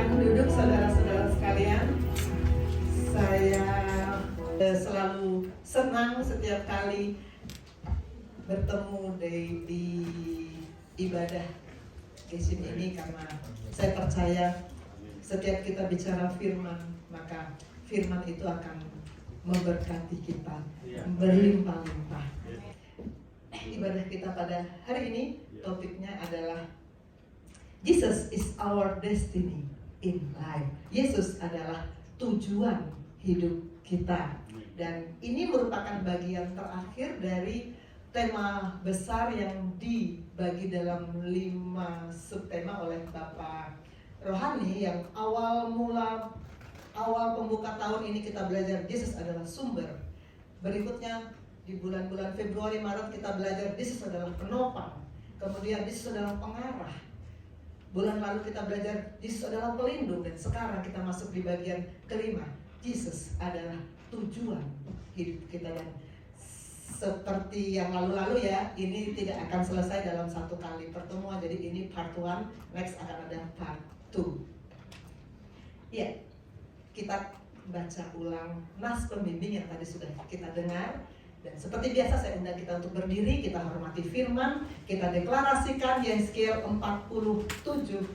Silakan duduk saudara-saudara sekalian. Saya selalu senang setiap kali bertemu di ibadah GESIM ini, karena saya percaya setiap kita bicara firman, maka firman itu akan memberkati kita berlimpah-limpah. Ibadah kita pada hari ini topiknya adalah Jesus is our destiny in life. Yesus adalah tujuan hidup kita. Dan ini merupakan bagian terakhir dari tema besar yang dibagi dalam 5 subtema oleh Bapak Rohani, yang awal pembuka tahun ini kita belajar Yesus adalah sumber. Berikutnya di bulan-bulan Februari, Maret kita belajar Yesus adalah penopang. Kemudian Yesus adalah pengarah. Bulan lalu kita belajar Yesus adalah pelindung, dan sekarang kita masuk di bagian kelima, Yesus adalah tujuan hidup kita. Dan seperti yang lalu-lalu ya, ini tidak akan selesai dalam satu kali pertemuan. Jadi ini part 1, next akan ada part 2. Ya, kita baca ulang nas pembimbing yang tadi sudah kita dengar. Dan seperti biasa saya undang kita untuk berdiri, kita hormati firman, kita deklarasikan Yesaya 47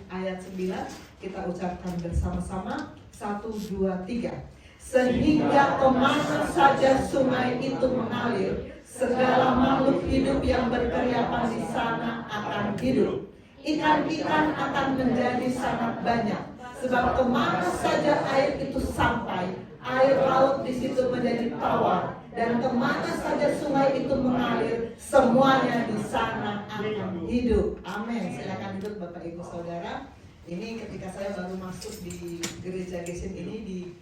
ayat 9, kita ucapkan bersama-sama, 1, 2, 3. Sehingga kemana saja sungai itu mengalir, segala makhluk hidup yang berkeriapan di sana akan hidup. Ikan-ikan akan menjadi sangat banyak, sebab kemana saja air itu sampai, air laut di situ menjadi tawar. Dan kemana saja sungai itu mengalir, semuanya di sana akan hidup. Amin. Silakan duduk Bapak Ibu Saudara. Ini ketika saya baru masuk di gereja GESIM ini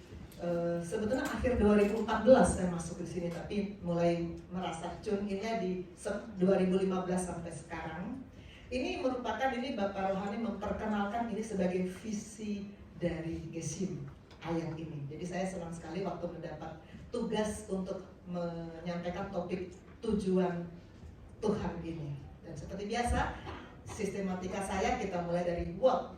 sebetulnya akhir 2014 saya masuk di sini, tapi mulai merasa tune in-nya di 2015 sampai sekarang. Ini merupakan, ini Bapak Rohani memperkenalkan ini sebagai visi dari GESIM ayat ini. Jadi saya senang sekali waktu mendapat tugas untuk menyampaikan topik tujuan Tuhan ini. Dan seperti biasa, sistematika saya kita mulai dari what.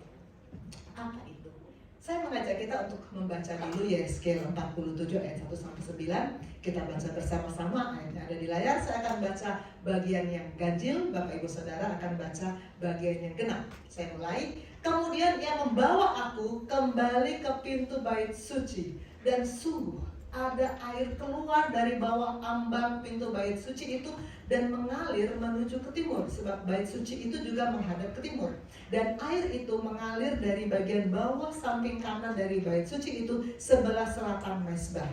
Apa itu? Saya mengajak kita untuk membaca dulu Yesaya 47 ayat 1 sampai 9. Kita baca bersama-sama, ayatnya ada di layar. Saya akan baca bagian yang ganjil, Bapak Ibu Saudara akan baca bagian yang genap. Saya mulai. Kemudian ia membawa aku kembali ke pintu bait suci, dan sungguh ada air keluar dari bawah ambang pintu bait suci itu dan mengalir menuju ke timur, sebab bait suci itu juga menghadap ke timur. Dan air itu mengalir dari bagian bawah samping kanan dari bait suci itu sebelah selatan mezbah.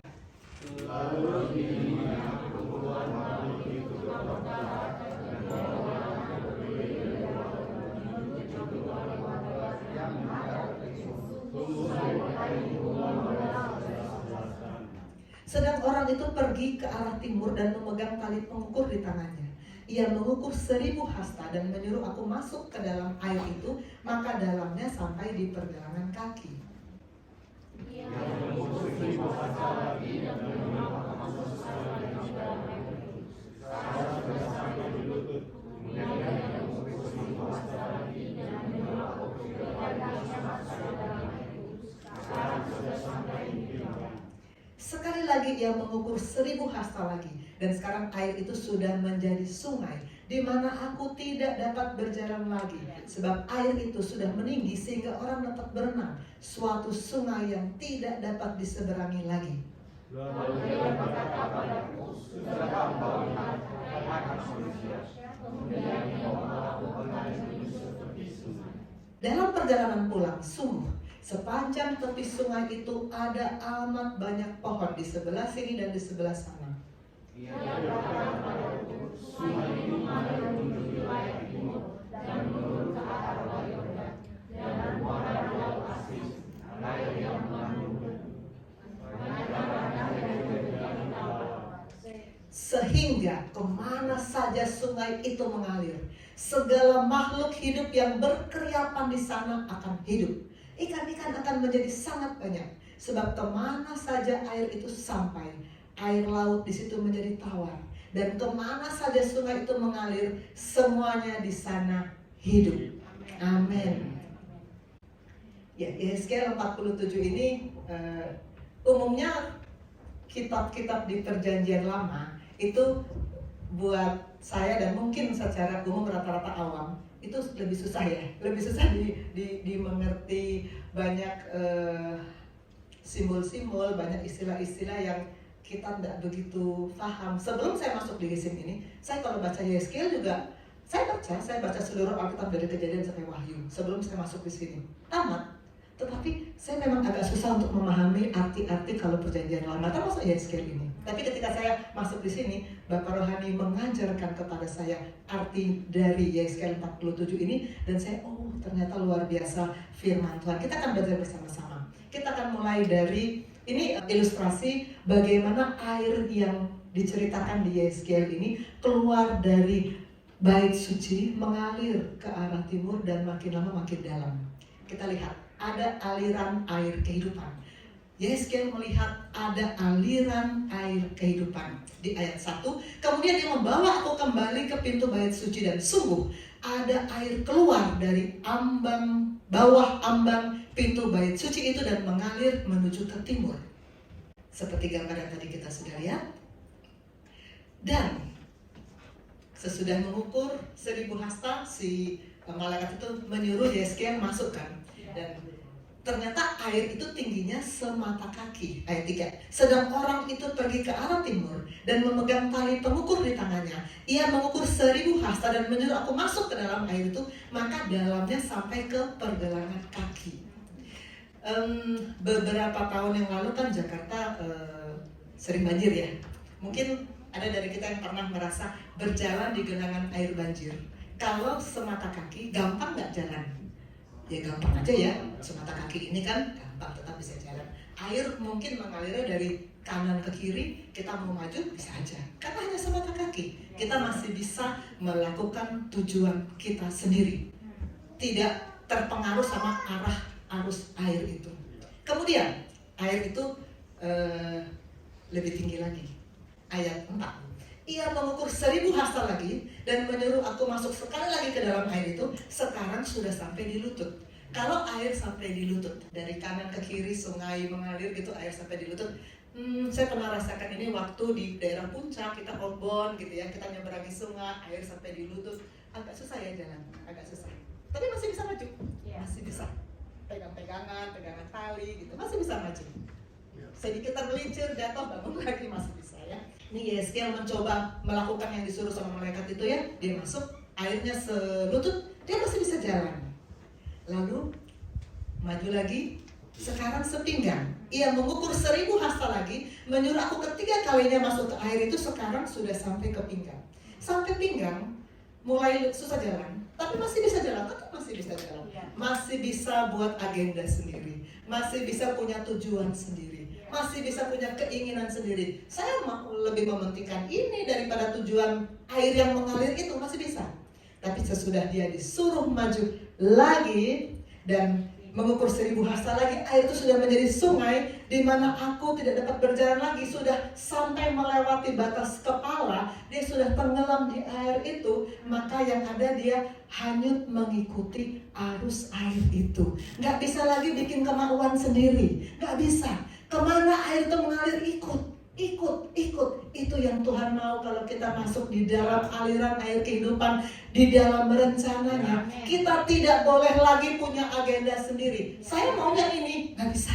Sedang orang itu pergi ke arah timur dan memegang tali pengukur di tangannya. Ia mengukur 1000 hasta dan menyuruh aku masuk ke dalam air itu, maka dalamnya sampai di pergelangan kaki. Ia mengukur 1000 hasta lagi dan menyuruh aku masuk ke dalam air itu. Saya sudah sampai di lutut. Kemudian ia mengukur 1000 hasta lagi dan menyuruh aku ke dalam air itu. Sekarang sudah sampai di pinggang. Sekali lagi ia mengukur 1000 hasta lagi, dan sekarang air itu sudah menjadi sungai, di mana aku tidak dapat berjalan lagi, sebab air itu sudah meninggi sehingga orang dapat berenang, suatu sungai yang tidak dapat diseberangi lagi. Lalu dia berkata padaku, sudahkah engkau lihat anak manusia? Kemudian ia membawa aku kembali seperti sungai. Dalam perjalanan pulang, sungguh sepanjang tepi sungai itu ada amat banyak pohon di sebelah sini dan di sebelah sana. Ia berkata padaku, sungai ini mengalir menuju wilayah timur dan menurun ke arah Laut Yordan, dan mengarah Laut Asis, air yang mengandung debu. Sehingga kemana saja sungai itu mengalir, segala makhluk hidup yang berkeriapan di sana akan hidup. Ikan-ikan akan menjadi sangat banyak, sebab kemana saja air itu sampai, air laut di situ menjadi tawar. Dan kemana saja sungai itu mengalir, semuanya di sana hidup. Amin. Ya, Yeskel 47 ini umumnya kitab-kitab di perjanjian lama itu buat saya dan mungkin secara umum rata-rata awam itu lebih susah ya, lebih susah dimengerti, banyak simbol-simbol, banyak istilah-istilah yang kita tidak begitu paham. Sebelum saya masuk di GISIM ini, saya kalau baca Yeskel juga saya baca seluruh Alkitab dari Kejadian sampai Wahyu sebelum saya masuk di sini. Tamat. Tetapi saya memang agak susah untuk memahami arti-arti kalau perjanjian lama, termasuk Yeskel ini. Tapi ketika saya masuk di sini, Bapak Rohani mengajarkan kepada saya arti dari Yeskel 47 ini, dan saya, oh ternyata luar biasa firman Tuhan. Kita akan belajar bersama-sama. Kita akan mulai dari, ini ilustrasi bagaimana air yang diceritakan di Yeskel ini keluar dari Bait suci mengalir ke arah timur dan makin lama makin dalam. Kita lihat ada aliran air kehidupan. Yeskel melihat ada aliran air kehidupan di ayat 1. Kemudian dia membawa aku kembali ke pintu bait suci dan sungguh ada air keluar dari bawah ambang pintu bait suci itu dan mengalir menuju ke timur. Seperti gambar yang tadi kita sudah lihat. Dan sesudah mengukur 1000 hasta, si malaikat itu menyuruh Yeskel masukkan. Dan ternyata air itu tingginya semata kaki. Ayat 3. Sedang orang itu pergi ke arah timur dan memegang tali pengukur di tangannya. Ia mengukur 1000 hasta dan menyuruh aku masuk ke dalam air itu. Maka dalamnya sampai ke pergelangan kaki. Beberapa tahun yang lalu kan Jakarta sering banjir ya. Mungkin ada dari kita yang pernah merasa berjalan di genangan air banjir. Kalau semata kaki, gampang nggak jalan? Ya gampang aja ya, semata kaki ini kan gampang, tetap bisa jalan. Air mungkin mengalirnya dari kanan ke kiri, kita mau maju bisa aja. Karena hanya semata kaki, kita masih bisa melakukan tujuan kita sendiri. Tidak terpengaruh sama arah arus air itu. Kemudian, air itu lebih tinggi lagi. Ayat 4. Ia mengukur 1000 hasta lagi dan menyuruh aku masuk sekali lagi ke dalam air itu. Sekarang sudah sampai di lutut. Kalau air sampai di lutut, dari kanan ke kiri sungai mengalir gitu, air sampai di lutut. Saya pernah rasakan ini waktu di daerah puncak, kita outbound gitu ya, kita nyeberangi sungai, air sampai di lutut. Agak susah ya jalan, agak susah. Tapi masih bisa maju, masih bisa. Pegangan tali gitu, masih bisa maju. Sedikit tergelincir, jatuh, bangun lagi, masih bisa ya. Ini Yeskel mencoba melakukan yang disuruh sama malaikat itu ya. Dia masuk, airnya selutut, dia masih bisa jalan. Lalu maju lagi, sekarang sepinggang. Ia mengukur 1000 hasta lagi, menyuruh aku ketiga kalinya masuk ke air itu. Sekarang sudah sampai ke pinggang. Sampai pinggang, mulai susah jalan, tapi masih bisa jalan, tetap masih bisa jalan. Masih bisa buat agenda sendiri, masih bisa punya tujuan sendiri, masih bisa punya keinginan sendiri. Saya lebih mementingkan ini daripada tujuan air yang mengalir itu, masih bisa. Tapi sesudah dia disuruh maju lagi dan mengukur 1000 hasta lagi, air itu sudah menjadi sungai di mana aku tidak dapat berjalan lagi, sudah sampai melewati batas kepala, dia sudah tenggelam di air itu. Maka yang ada dia hanyut mengikuti arus air itu. Gak bisa lagi bikin kemauan sendiri, gak bisa. Kemana air itu mengalir, ikut. Itu yang Tuhan mau kalau kita masuk di dalam aliran air kehidupan, di dalam rencananya. Kita tidak boleh lagi punya agenda sendiri. Saya maunya ini, nggak bisa.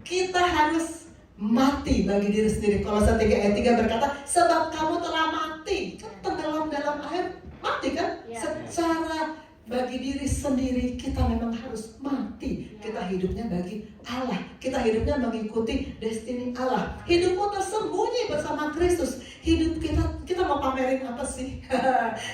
Kita harus mati bagi diri sendiri. Kolose 3 ayat 3 berkata, sebab kamu telah mati. Kan tenggelam dalam air, mati kan? Secara bagi diri sendiri kita memang harus mati. Kita hidupnya bagi Allah. Kita hidupnya mengikuti destiny Allah. Hidupmu tersembunyi bersama Kristus. Hidup kita mau pamerin apa sih?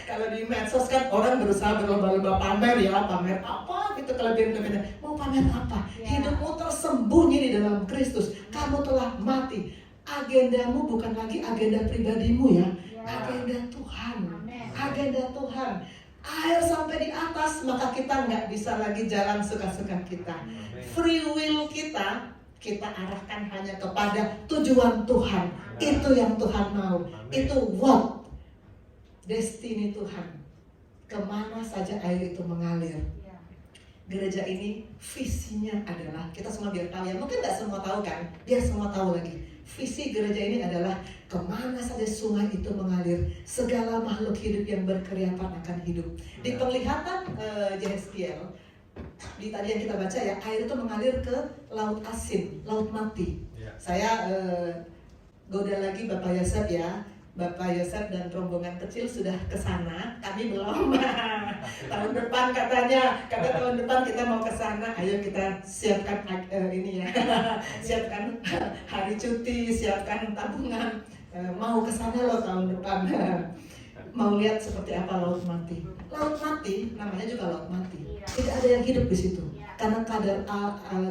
Kalau di medsos kan orang berusaha berlomba-lomba pamer ya, pamer apa gitu kelebihan. Mau pamer apa? Hidupmu tersembunyi di dalam Kristus. Kamu telah mati. Agendamu bukan lagi agenda pribadimu ya. Agenda Tuhan. Agenda Tuhan. Air sampai di atas, maka kita nggak bisa lagi jalan suka-suka kita. Free will kita arahkan hanya kepada tujuan Tuhan. Itu yang Tuhan mau. Itu what? Destiny Tuhan. Kemana saja air itu mengalir. gereja ini visinya adalah, kita semua biar tahu ya, mungkin nggak semua tahu kan, biar semua tahu lagi. Visi gereja ini adalah kemana saja sungai itu mengalir, segala makhluk hidup yang berkeriapan akan hidup. Di penglihatan Yehezkiel, di tadi yang kita baca ya, air itu mengalir ke laut asin, laut mati. Saya goda lagi Bapak Yosef ya. Bapak Yosef dan rombongan kecil sudah ke sana, kami belum. Tahun depan katanya, tahun depan kita mau ke sana. Ayo kita siapkan ini ya, siapkan hari cuti, siapkan tabungan. Mau ke sana loh tahun depan. Mau lihat seperti apa laut mati. Laut mati, namanya juga laut mati. Tidak ada yang hidup di situ, karena kadar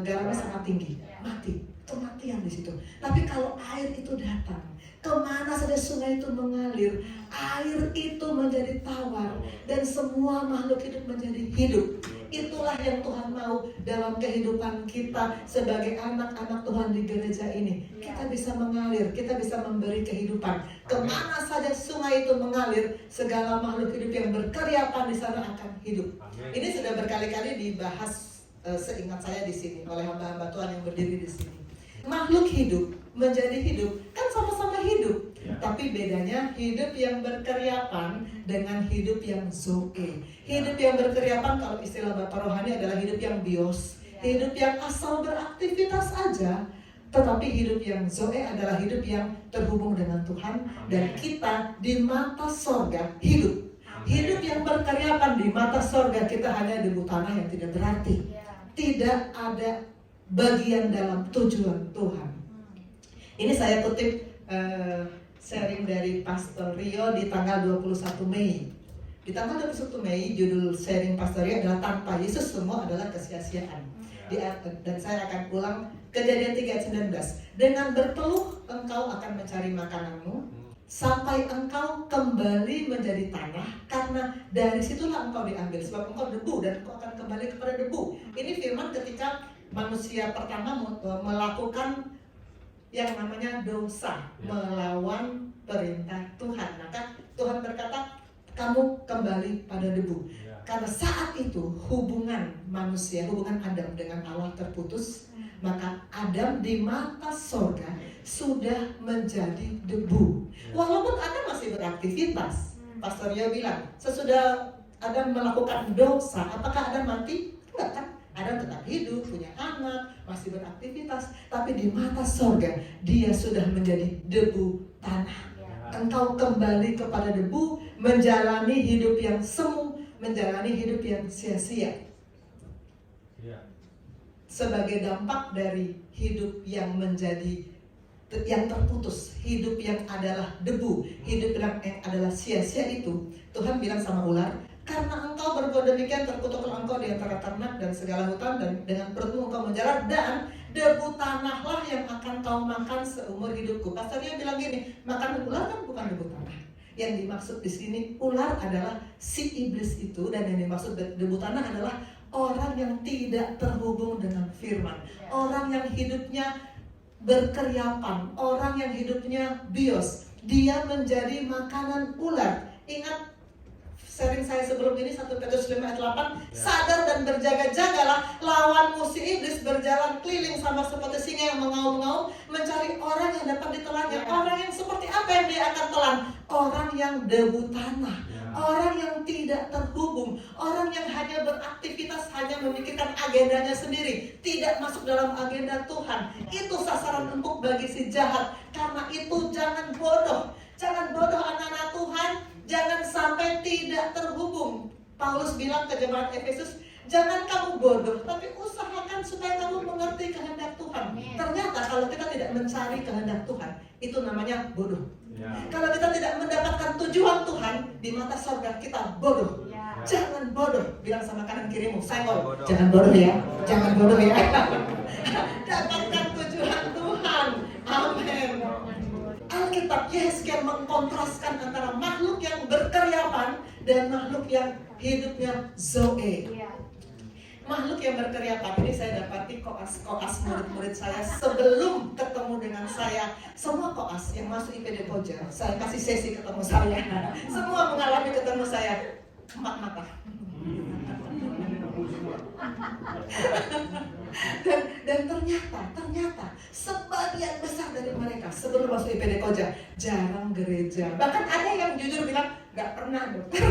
garamnya sangat tinggi. Mati, kematian di situ. Tapi kalau air itu datang, kemana saja sungai itu mengalir, air itu menjadi tawar dan semua makhluk hidup menjadi hidup. Itulah yang Tuhan mau dalam kehidupan kita sebagai anak-anak Tuhan di gereja ini. Kita bisa mengalir, kita bisa memberi kehidupan. Kemana saja sungai itu mengalir, segala makhluk hidup yang berkeriapan di sana akan hidup. Ini sudah berkali-kali dibahas seingat saya di sini oleh hamba-hamba Tuhan yang berdiri di sini. Makhluk hidup menjadi hidup, kan sama-sama hidup, tapi bedanya hidup yang berkeriapan dengan hidup yang zoe. Hidup yang berkeriapan, kalau istilah Bapak Rohani, adalah hidup yang bios, hidup yang asal beraktivitas aja. Tetapi hidup yang zoe adalah hidup yang terhubung dengan Tuhan, dan kita di mata sorga hidup. Hidup yang berkeriapan di mata sorga kita hanya debu tanah yang tidak berarti, tidak ada bagian dalam tujuan Tuhan. Ini saya kutip sharing dari Pastor Rio di tanggal 21 Mei. Di tanggal 21 Mei, judul sharing Pastor Rio adalah tanpa Yesus semua adalah kesia-siaan. Dan saya akan ulang Kejadian 3:19. Dengan berpeluh engkau akan mencari makananmu, sampai engkau kembali menjadi tanah, karena dari situlah engkau diambil, sebab engkau debu dan engkau akan kembali kepada debu. Ini firman ketika manusia pertama melakukan yang namanya dosa, melawan perintah Tuhan. Maka Tuhan berkata, kamu kembali pada debu. Karena saat itu hubungan manusia, hubungan Adam dengan Allah terputus, maka Adam di mata sorga sudah menjadi debu. Walaupun Adam masih beraktivitas. Pastor Rio bilang, sesudah Adam melakukan dosa, apakah Adam mati? Enggak kan? Adam tetap hidup, punya anak, masih beraktivitas. Tapi di mata sorga, dia sudah menjadi debu tanah. Engkau kembali kepada debu, menjalani hidup yang semu, menjalani hidup yang sia-sia. Sebagai dampak dari hidup yang menjadi, yang terputus, hidup yang adalah debu, hidup yang adalah sia-sia itu, Tuhan bilang sama ular, karena engkau berbuat demikian, terkutuklah engkau di antara ternak dan segala hutan, dan dengan perutmu engkau menjalar, dan debu tanahlah yang akan kau makan seumur hidupku. Pastornya bilang gini, makan ular kan bukan debu tanah. Yang dimaksud di sini ular adalah si iblis itu, dan yang dimaksud debu tanah adalah orang yang tidak terhubung dengan firman, orang yang hidupnya berkeriapan, orang yang hidupnya bios. Dia menjadi makanan ular. Ingat sharing saya sebelum ini, 1 Petrus 5 ayat 8, sadar dan berjaga-jagalah, lawan musuh iblis berjalan keliling sama seperti singa yang mengaum-ngaum, mencari orang yang dapat ditelannya. Orang yang seperti apa yang dia akan telan? Orang yang debu tanah, orang yang tidak terhubung, orang yang hanya beraktivitas, hanya memikirkan agendanya sendiri, tidak masuk dalam agenda Tuhan. Itu sasaran empuk bagi si jahat. Karena itu jangan bodoh anak-anak Tuhan. Jangan sampai tidak terhubung. Paulus bilang ke jemaat Efesus, jangan kamu bodoh, tapi usahakan supaya kamu mengerti kehendak Tuhan. Ternyata kalau kita tidak mencari kehendak Tuhan, itu namanya bodoh. Kalau kita tidak mendapatkan tujuan Tuhan, di mata surga kita bodoh. Jangan bodoh. Bilang sama kanan kirimu, sayang, jangan bodoh ya. Jangan bodoh ya. Dapatkan tujuan Tuhan. Amin. Alkitab Yehezkiel mengkontraskan antara makhluk yang berkeriapan dan makhluk yang hidupnya zoe. Makhluk yang berkeriapan ini saya dapati koas murid-murid saya sebelum ketemu dengan saya. Semua koas yang masuk IPD Koja, saya kasih sesi ketemu saya. Semua mengalami ketemu saya empat mata. Dan ternyata sebagian besar dari mereka sebelum masuk IPD Koja jarang gereja. Bahkan ada yang jujur bilang nggak pernah dokter.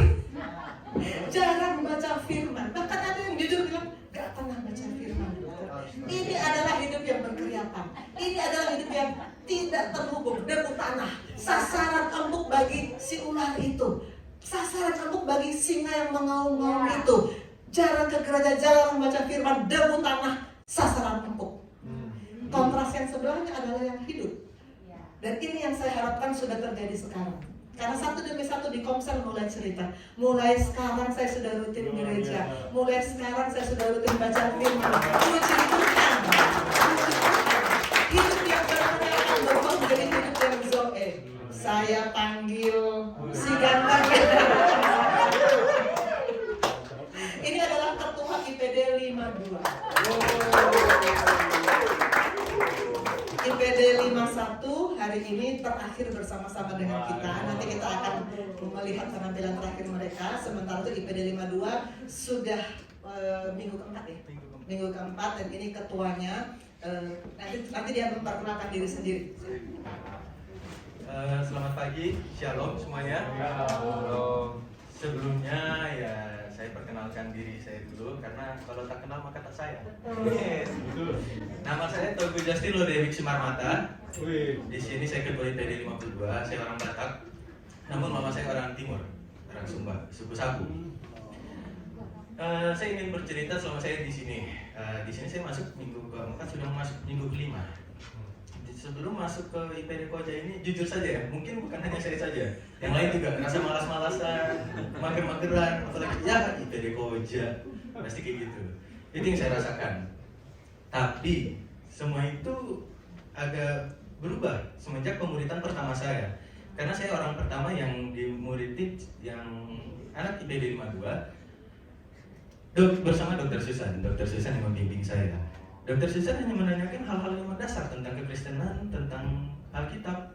Jarang baca firman. Bahkan ada yang jujur bilang nggak pernah baca firman dokter. Ini adalah hidup yang berkeriapan. Ini adalah hidup yang tidak terhubung, debu tanah. Sasaran empuk bagi si ular itu. Sasaran empuk bagi singa yang mengaum-ngaum itu. Jarang ke gereja, jarang membaca firman, debu tanah, sasaran empuk. Kontras yang sebelahnya adalah yang hidup. Dan ini yang saya harapkan sudah terjadi sekarang. Karena satu demi satu di Komsel mulai cerita. Mulai sekarang saya sudah rutin gereja. Mulai sekarang saya sudah rutin baca firman. Puji Tuhan. Hidup yang berkeriapan berubah menjadi hidup yang Zoe. Saya panggil si ganteng. Ini adalah ketua IPD 52. IPD 51 hari ini terakhir bersama-sama dengan kita. Nanti kita akan melihat penampilan terakhir mereka. Sementara itu IPD 52 sudah minggu keempat ya? Minggu keempat, dan ini ketuanya. Nanti dia memperkenalkan diri sendiri. Selamat pagi, shalom semuanya. Sebelumnya ya saya perkenalkan diri saya dulu, karena kalau tak kenal maka tak sayang. Nama saya Togu Justin Lodewik Simarmata. Di sini saya ketua IPD 52. Saya orang Batak, namun mama saya orang Timur, orang Sumba, suku Sabu. Saya ingin bercerita selama saya di sini. Di sini saya masuk minggu keempat, sudah masuk minggu kelima. Sebelum masuk ke IPD Koja ini, jujur saja ya, mungkin bukan hanya saya saja, yang lain juga rasa malas-malasan, mager-mageran, apalagi ya IPD Koja, pasti kayak gitu. Itu yang saya rasakan. Tapi semua itu agak berubah semenjak pemuritan pertama saya. Karena saya orang pertama yang dimuriti, yang anak IPD 52 bersama Dr. Susan. Dr. Susan yang membimbing saya. Dr. Susan hanya menanyakan hal-hal yang mendasar tentang kekristenan, tentang Alkitab.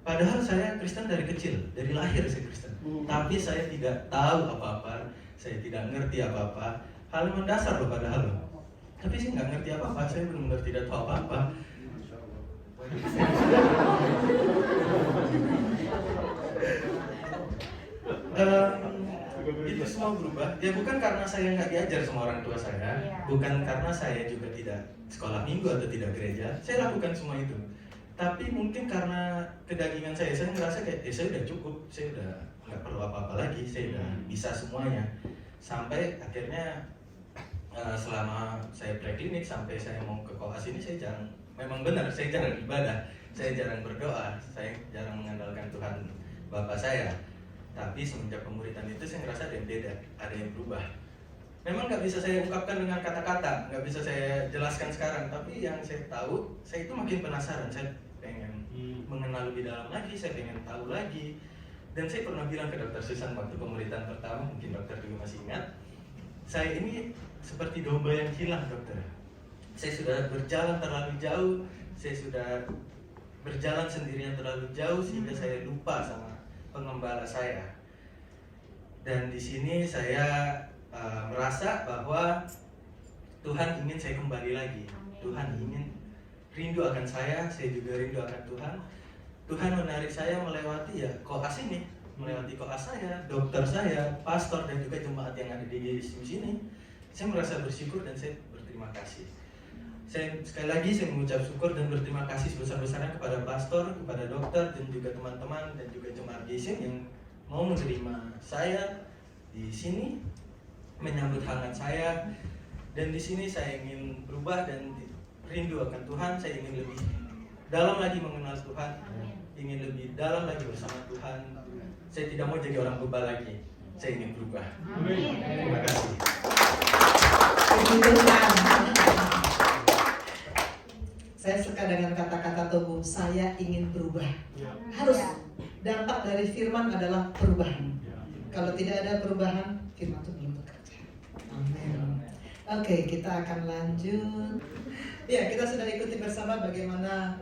Padahal saya Kristen dari kecil, dari lahir saya Kristen. Tapi saya tidak tahu apa-apa, saya tidak ngerti apa-apa. Hal mendasar loh padahal loh. Tapi saya nggak ngerti apa-apa, saya benar-benar tidak tahu apa-apa. Itu semua berubah. Ya bukan karena saya nggak diajar sama orang tua saya, bukan karena saya juga tidak sekolah minggu atau tidak gereja. Saya lakukan semua itu. Tapi mungkin karena kedagingan saya ngerasa kayak saya udah cukup, saya udah nggak perlu apa-apa lagi, saya udah bisa semuanya. Sampai akhirnya selama saya preklinik sampai saya mau ke koas ini, saya jarang, memang benar saya jarang ibadah, saya jarang berdoa, saya jarang mengandalkan Tuhan Bapak saya. Tapi semenjak pemuritan itu saya ngerasa ada yang beda, ada yang berubah. Memang nggak bisa saya ungkapkan dengan kata-kata, nggak bisa saya jelaskan sekarang. Tapi yang saya tahu, saya itu makin penasaran. Saya pengen mengenal lebih dalam lagi, saya pengen tahu lagi. Dan saya pernah bilang ke Dr. Susan waktu pemuritan pertama, mungkin dokter juga masih ingat, saya ini seperti domba yang hilang, dokter. Saya sudah berjalan terlalu jauh, saya sudah berjalan sendirian terlalu jauh sehingga saya lupa sama pengembala saya. Dan di sini saya merasa bahwa Tuhan ingin saya kembali lagi. Tuhan ingin rindu akan saya juga rindu akan Tuhan. Tuhan menarik saya melewati ya koas ini, melewati koas saya, dokter saya, pastor, dan juga jemaat yang ada di sini. Saya merasa bersyukur dan saya berterima kasih. Saya sekali lagi saya mengucap syukur dan berterima kasih sebesar-besarnya kepada pastor, kepada dokter, dan juga teman-teman dan juga jemaat Yesus yang mau menerima saya di sini, menyambut hangat saya. Dan di sini saya ingin berubah dan rindu akan Tuhan. Saya ingin lebih dalam lagi mengenal Tuhan, ingin lebih dalam lagi bersama Tuhan. Saya tidak mau jadi orang bebal lagi. Saya ingin berubah. Terima kasih. Saya suka dengan kata-kata Tobu, saya ingin berubah. Harus. Dampak dari firman adalah perubahan. Kalau tidak ada perubahan, firman itu belum bekerja. Amin. Oke, kita akan lanjut. Ya, kita sudah ikuti bersama bagaimana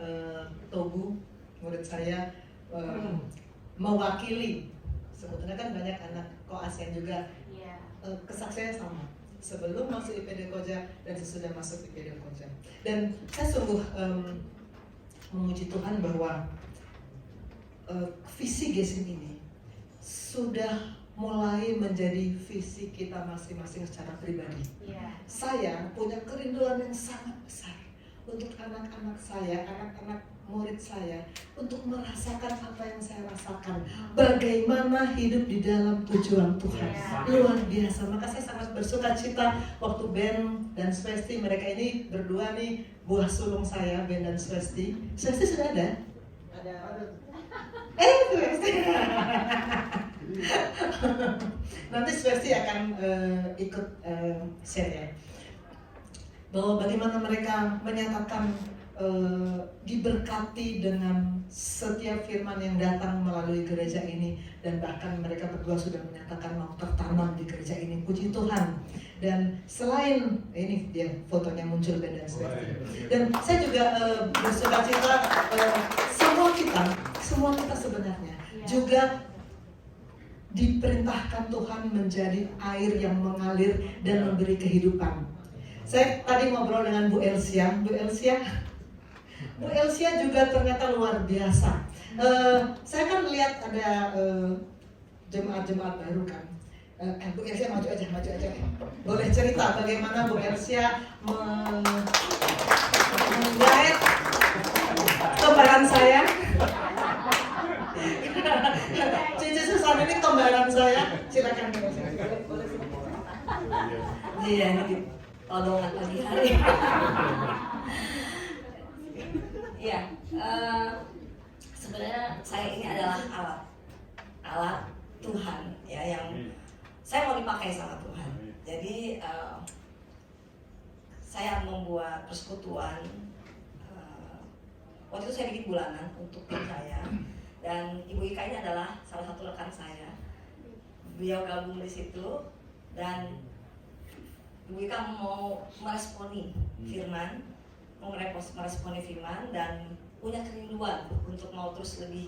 Tobu, murid saya, mewakili. Sebetulnya kan banyak anak koas yang juga kesaksiannya sama. sebelum masuk IPD Koja dan sesudah masuk IPD Koja. Dan saya sungguh memuji Tuhan bahwa visi Gesim ini sudah mulai menjadi visi kita masing-masing secara pribadi. Saya punya kerinduan yang sangat besar untuk anak-anak saya, anak-anak murid saya, untuk merasakan apa yang saya rasakan. Bagaimana hidup di dalam tujuan Tuhan. Luar biasa. Maka saya sangat bersuka cita waktu Ben dan Swesti, mereka ini berdua nih buah sulung saya, Ben dan Swesti. Swesti sudah ada? Ada. Swesti. Nanti Swesti akan ikut share ya, bahwa bagaimana mereka menyatakan diberkati dengan setiap firman yang datang melalui gereja ini, dan bahkan mereka berdua sudah menyatakan mau tertanam di gereja ini. Puji Tuhan. Dan selain ini dia fotonya muncul Ben dan Swesti, dan saya juga bersuka cita semua kita sebenarnya juga diperintahkan Tuhan menjadi air yang mengalir dan memberi kehidupan. Saya tadi ngobrol dengan Bu Elsia. Bu Elsia juga ternyata luar biasa. Saya kan lihat ada jemaat-jemaat baru kan. Bu Elsia maju aja. Boleh cerita bagaimana Bu Elsia menggait kembaran saya. Cici Susan ini kembaran saya. Silakan Bu Elsia. Iya, ini tolongan pagi hari. Iya, sebenarnya saya ini adalah alat Tuhan ya, yang saya mau dipakai sama Tuhan. Jadi saya membuat persekutuan. Waktu itu saya bikin bulanan untuk tim saya, dan Ibu Ika ini adalah salah satu rekan saya. Beliau gabung di situ, dan Ibu Ika mau meresponi firman, dan punya kerinduan untuk mau terus lebih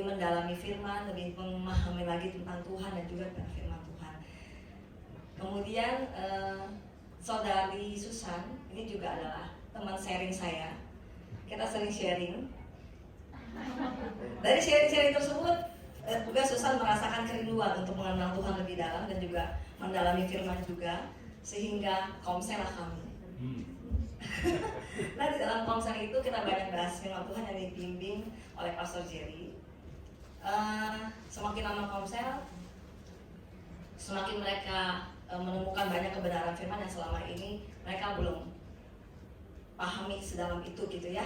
mendalami firman, lebih memahami lagi tentang Tuhan dan juga tentang firman Tuhan. Kemudian saudari Susan ini juga adalah teman sharing saya. Kita sering sharing. Dari sharing tersebut juga Susan merasakan kerinduan untuk mengenal Tuhan lebih dalam dan juga mendalami firman juga, sehingga komsel lah kami. Nah, di dalam komsel itu kita banyak bahas firman Tuhan yang dibimbing oleh Pastor Jerry. Semakin lama komsel, semakin mereka menemukan banyak kebenaran firman yang selama ini mereka belum pahami sedalam itu gitu ya,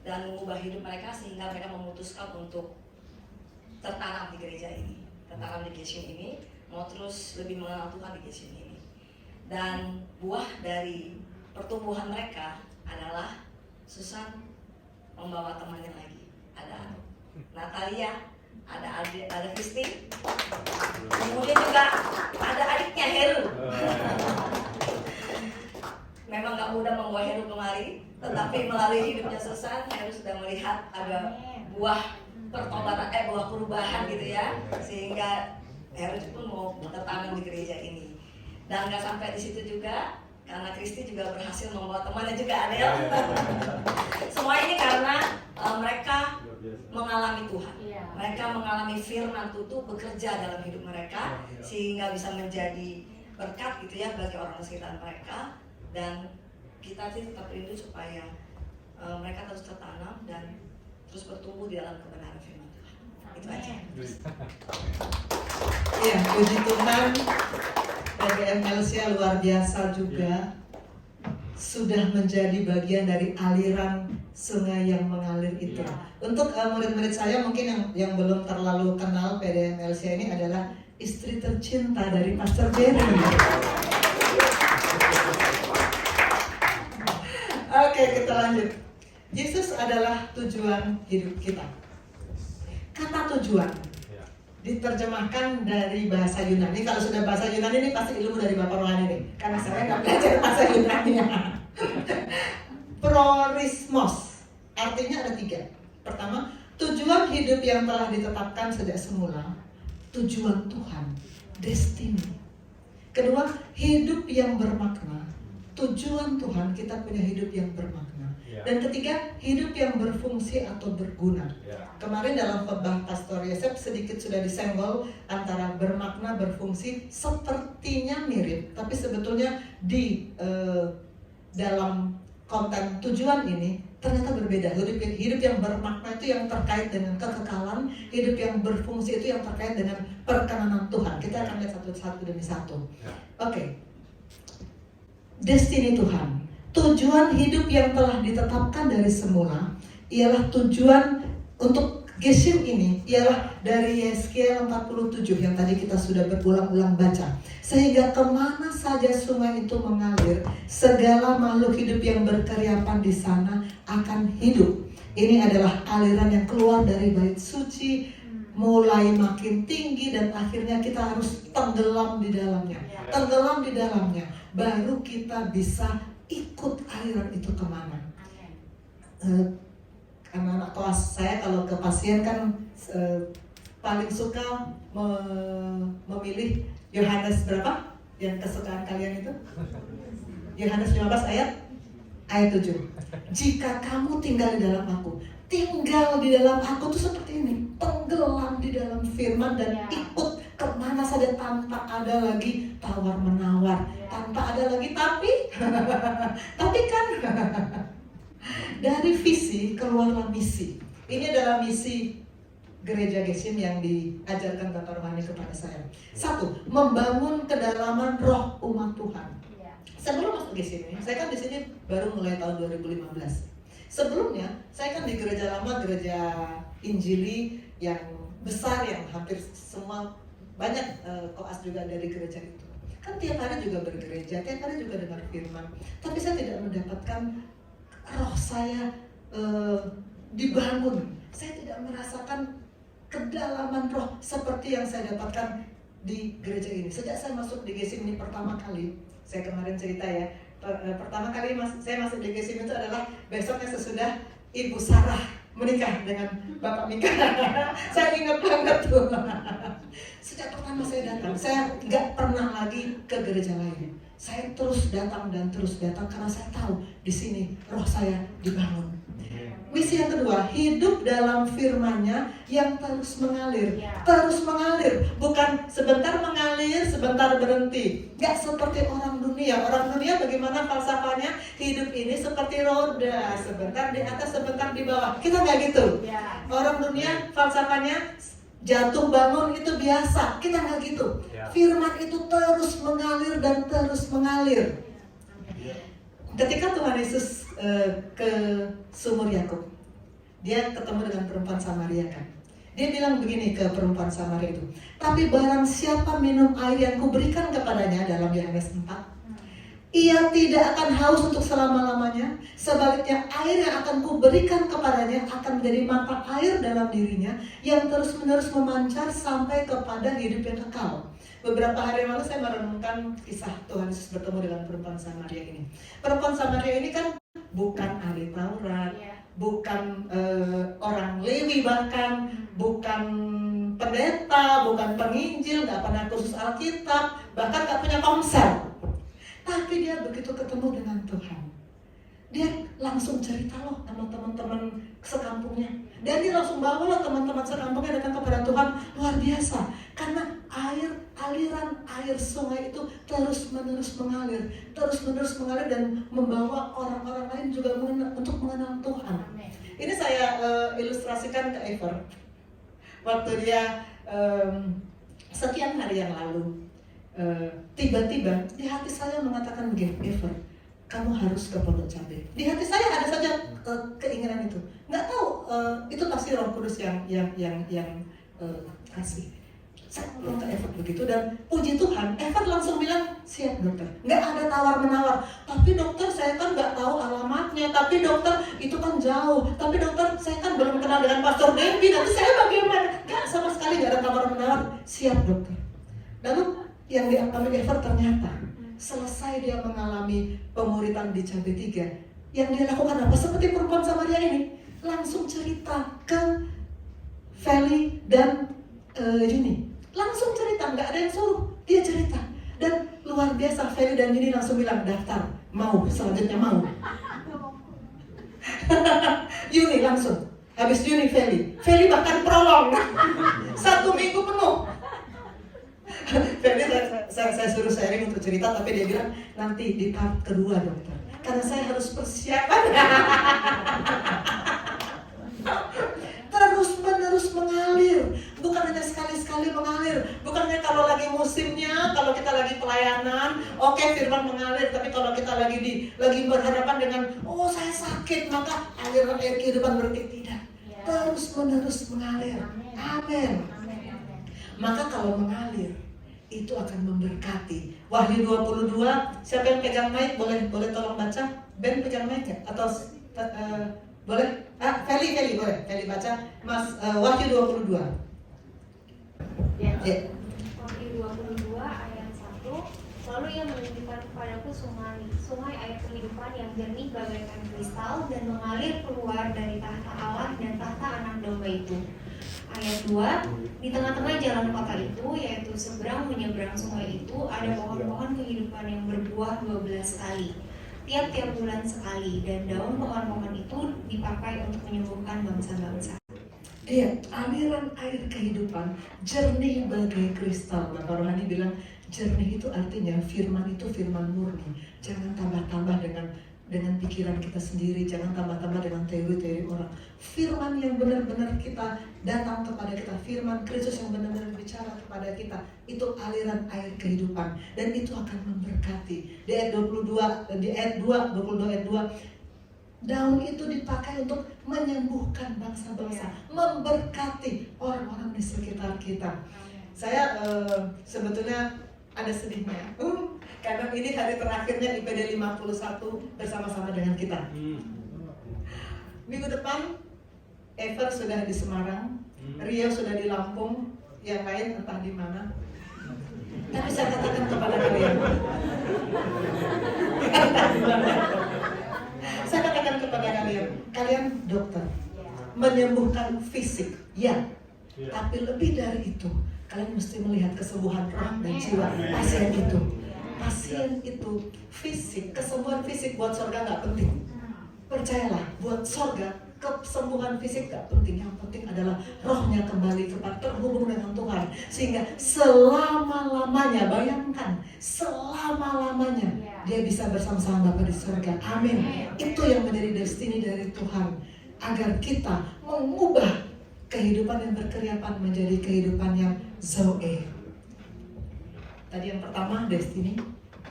dan mengubah hidup mereka sehingga mereka memutuskan untuk tertanam di gereja ini, tertanam di Gesim ini, mau terus lebih mengenal Tuhan di Gesim ini. Dan buah dari pertumbuhan mereka adalah Susan membawa temannya lagi, ada Natalia, ada Kristi, kemudian juga ada adiknya Heru. Memang gak mudah membawa Heru kemari, tetapi melalui hidupnya Susan, Heru sudah melihat ada buah pertobatan, buah perubahan gitu ya, sehingga Heru pun mau tertanam di gereja ini. Dan gak sampai di situ juga, karena Kristi juga berhasil membawa temannya juga, Adel. Semua ini karena mereka mengalami Tuhan. Mereka mengalami firman Tuhan bekerja dalam hidup mereka, sehingga bisa menjadi berkat gitu ya bagi orang sekitar mereka. Dan kita sih tetap rindu supaya mereka terus tertanam dan terus bertumbuh di dalam kebenaran firman Tuhan. Itu aja. Iya, puji Tuhan. PDM Elsia luar biasa juga, sudah menjadi bagian dari aliran sungai yang mengalir itu. Untuk murid-murid saya mungkin yang belum terlalu kenal PDM Elsia ini adalah istri tercinta dari Pastor Jerry. Oke, kita lanjut. Yesus adalah tujuan hidup kita. Kata tujuan diterjemahkan dari bahasa Yunani. Kalau sudah bahasa Yunani ini pasti ilmu dari Bapak Rohani nih, karena saya nggak belajar bahasa Yunani. Prorismos artinya ada 3. Pertama, tujuan hidup yang telah ditetapkan sejak semula. Tujuan Tuhan, destiny. Kedua, hidup yang bermakna. Tujuan Tuhan kita punya hidup yang bermakna. Dan ketiga, hidup yang berfungsi atau berguna. Kemarin dalam khotbah Pastor Yosef sedikit sudah disenggol antara bermakna, berfungsi, sepertinya mirip, tapi sebetulnya di dalam konten tujuan ini ternyata berbeda. Hidup yang bermakna itu yang terkait dengan kekekalan, hidup yang berfungsi itu yang terkait dengan perkenanan Tuhan. Kita akan lihat satu demi satu. Oke. Destiny Tuhan. Tujuan hidup yang telah ditetapkan dari semula ialah tujuan untuk Gesim ini ialah dari Yeskiel 47 yang tadi kita sudah berulang-ulang baca. Sehingga kemana saja sungai itu mengalir, segala makhluk hidup yang berkeriapan di sana akan hidup. Ini adalah aliran yang keluar dari bait suci, mulai makin tinggi dan akhirnya kita harus tenggelam di dalamnya. Tenggelam di dalamnya, baru kita bisa ikut aliran itu kemana. Anak-anak kelas saya kalau ke pasien kan paling suka memilih Yohanes berapa? Yang kesukaan kalian itu? Yohanes 15 ayat 7. Jika kamu tinggal di dalam aku, tinggal di dalam aku tuh seperti ini, tenggelam di dalam firman dan ikut kemana saja tanpa ada lagi tawar menawar, tanpa ada lagi tapi kan dari visi keluarlah misi. Ini adalah misi Gereja Gesim yang diajarkan Bapak Rohani kepada saya. 1. Membangun kedalaman roh umat Tuhan. Sebelum masuk Gesim ini, saya kan di sini baru mulai tahun 2015. Sebelumnya, saya kan di gereja lama, gereja Injili yang besar, yang hampir semua banyak koas juga dari gereja itu. Kan tiap hari juga bergereja, tiap hari juga dengar firman. Tapi saya tidak mendapatkan roh saya dibangun. Saya tidak merasakan kedalaman roh seperti yang saya dapatkan di gereja ini. Sejak saya masuk di Gesim ini pertama kali, saya kemarin cerita ya, pertama kali saya masuk di Gesim itu adalah besoknya sesudah Ibu Sarah menikah dengan Bapak Mika. Saya ingat banget tuh. Sejak pertama saya datang, saya nggak pernah lagi ke gereja lain. Saya terus datang karena saya tahu di sini roh saya dibangun. Misi yang kedua, hidup dalam firman-Nya yang terus mengalir. Terus mengalir, bukan sebentar mengalir, sebentar berhenti. Gak seperti orang dunia. Orang dunia bagaimana falsafahnya? Hidup ini seperti roda, sebentar di atas, sebentar di bawah. Kita gak gitu. Orang dunia falsafahnya jatuh bangun itu biasa. Kita gak gitu. Firman itu terus mengalir dan terus mengalir. Ketika Tuhan Yesus ke sumur Yakub, dia ketemu dengan perempuan Samaria kan. Dia bilang begini ke perempuan Samaria itu, tapi barang siapa minum air yang kuberikan kepadanya, dalam Yohanes 4, ia tidak akan haus untuk selama-lamanya. Sebaliknya air yang akan kuberikan kepadanya akan menjadi mata air dalam dirinya yang terus-menerus memancar sampai kepada hidup yang kekal. Beberapa hari lalu saya merenungkan kisah Tuhan Yesus bertemu dengan perempuan Samaria ini. Perempuan Samaria ini kan bukan ahli Taurat, bukan orang Lewi bahkan, bukan pendeta, bukan penginjil, gak pernah kursus Alkitab, bahkan gak punya komsel. Tapi dia begitu ketemu dengan Tuhan, dia langsung cerita loh sama teman-teman sekampungnya. Dan dia langsung bawa loh teman-teman sekampungnya datang kepada Tuhan. Luar biasa, karena aliran air sungai itu terus-menerus mengalir dan membawa orang-orang lain juga untuk mengenal Tuhan. Ini saya ilustrasikan ke Ever. Waktu dia sekian hari yang lalu, tiba-tiba di hati saya mengatakan begini, Ever, kamu harus ke Pondok Cabe. Di hati saya ada saja keinginan itu. Nggak tahu, itu pasti Roh Kudus yang kasih. Saya ngomong ke Ever begitu dan puji Tuhan, Ever langsung bilang, siap dokter. Nggak ada tawar-menawar. Tapi dokter, saya kan nggak tahu alamatnya. Tapi dokter, itu kan jauh. Tapi dokter, saya kan belum kenal dengan Pastor Devi. Nanti saya bagaimana? Nggak, sama sekali nggak ada tawar-menawar. Siap dokter. Lalu yang dialami Ever ternyata selesai dia mengalami pemuritan di Cabe 3, yang dia lakukan apa? Seperti perempuan Samaria ini, langsung cerita ke Feli dan Yuni. Langsung cerita, nggak ada yang suruh, dia cerita. Dan luar biasa. Feli dan Yuni langsung bilang daftar, mau, selanjutnya mau. Yuni langsung, habis Yuni Feli bahkan prolong 1 minggu penuh. Feli saya suruh sharing untuk cerita, tapi dia bilang nanti di part kedua dokter, karena saya harus persiapan. Terus menerus mengalir, bukan hanya sekali-sekali mengalir, bukan hanya kalau lagi musimnya, kalau kita lagi pelayanan, oke, firman mengalir. Tapi kalau kita lagi berhadapan dengan, oh saya sakit, maka aliran air kehidupan berhenti. Tidak, terus menerus mengalir. Amin. Maka kalau mengalir, itu akan memberkati. Wahyu 22, siapa yang pegang mic boleh tolong baca? Ben pegang mic ya? Atau boleh? Feli boleh. Feli baca. Mas Wahyu 22. Ya. Yeah. Wahyu 22 ayat 1. Lalu ia menunjukkan kepadaku sungai air kehidupan yang jernih bagaikan kristal dan mengalir keluar dari tahta Allah dan tahta anak domba itu. Ayat 2, di tengah-tengah jalan kota itu, yaitu seberang menyeberang sungai itu, ada pohon-pohon kehidupan yang berbuah 12 kali, tiap-tiap bulan sekali, dan daun pohon-pohon itu dipakai untuk menyembuhkan bangsa-bangsa. Iya, aliran air kehidupan jernih bagai kristal. Bapak Rohani bilang jernih itu artinya firman itu firman murni. Jangan tambah-tambah dengan pikiran kita sendiri, jangan tambah-tambah dengan teori-teori orang. Firman yang benar-benar kita datang kepada kita, firman Kristus yang benar-benar bicara kepada kita, itu aliran air kehidupan, dan itu akan memberkati. Di ayat 22 ayat 2, daun itu dipakai untuk menyembuhkan bangsa-bangsa, memberkati orang-orang di sekitar kita. Saya sebetulnya ada sedihnya, karena ini hari terakhirnya IPD 51 bersama-sama dengan kita. Minggu depan Ever sudah di Semarang, Rio sudah di Lampung, yang lain entah di mana. Tapi saya katakan kepada kalian, saya katakan kepada kalian dokter, menyembuhkan fisik, ya. Tapi lebih dari itu, kalian mesti melihat kesembuhan roh dan jiwa pasien itu. Pasien itu fisik, kesembuhan fisik buat surga nggak penting. Percayalah, buat surga kesembuhan fisik gak penting, yang penting adalah rohnya kembali kepada terhubung dengan Tuhan, sehingga selama-lamanya, bayangkan, selama-lamanya dia bisa bersama-sama Bapa di surga. Amin. Itu yang menjadi destiny dari Tuhan, agar kita mengubah kehidupan yang berkeriapan menjadi kehidupan yang Zoe. Tadi yang pertama destiny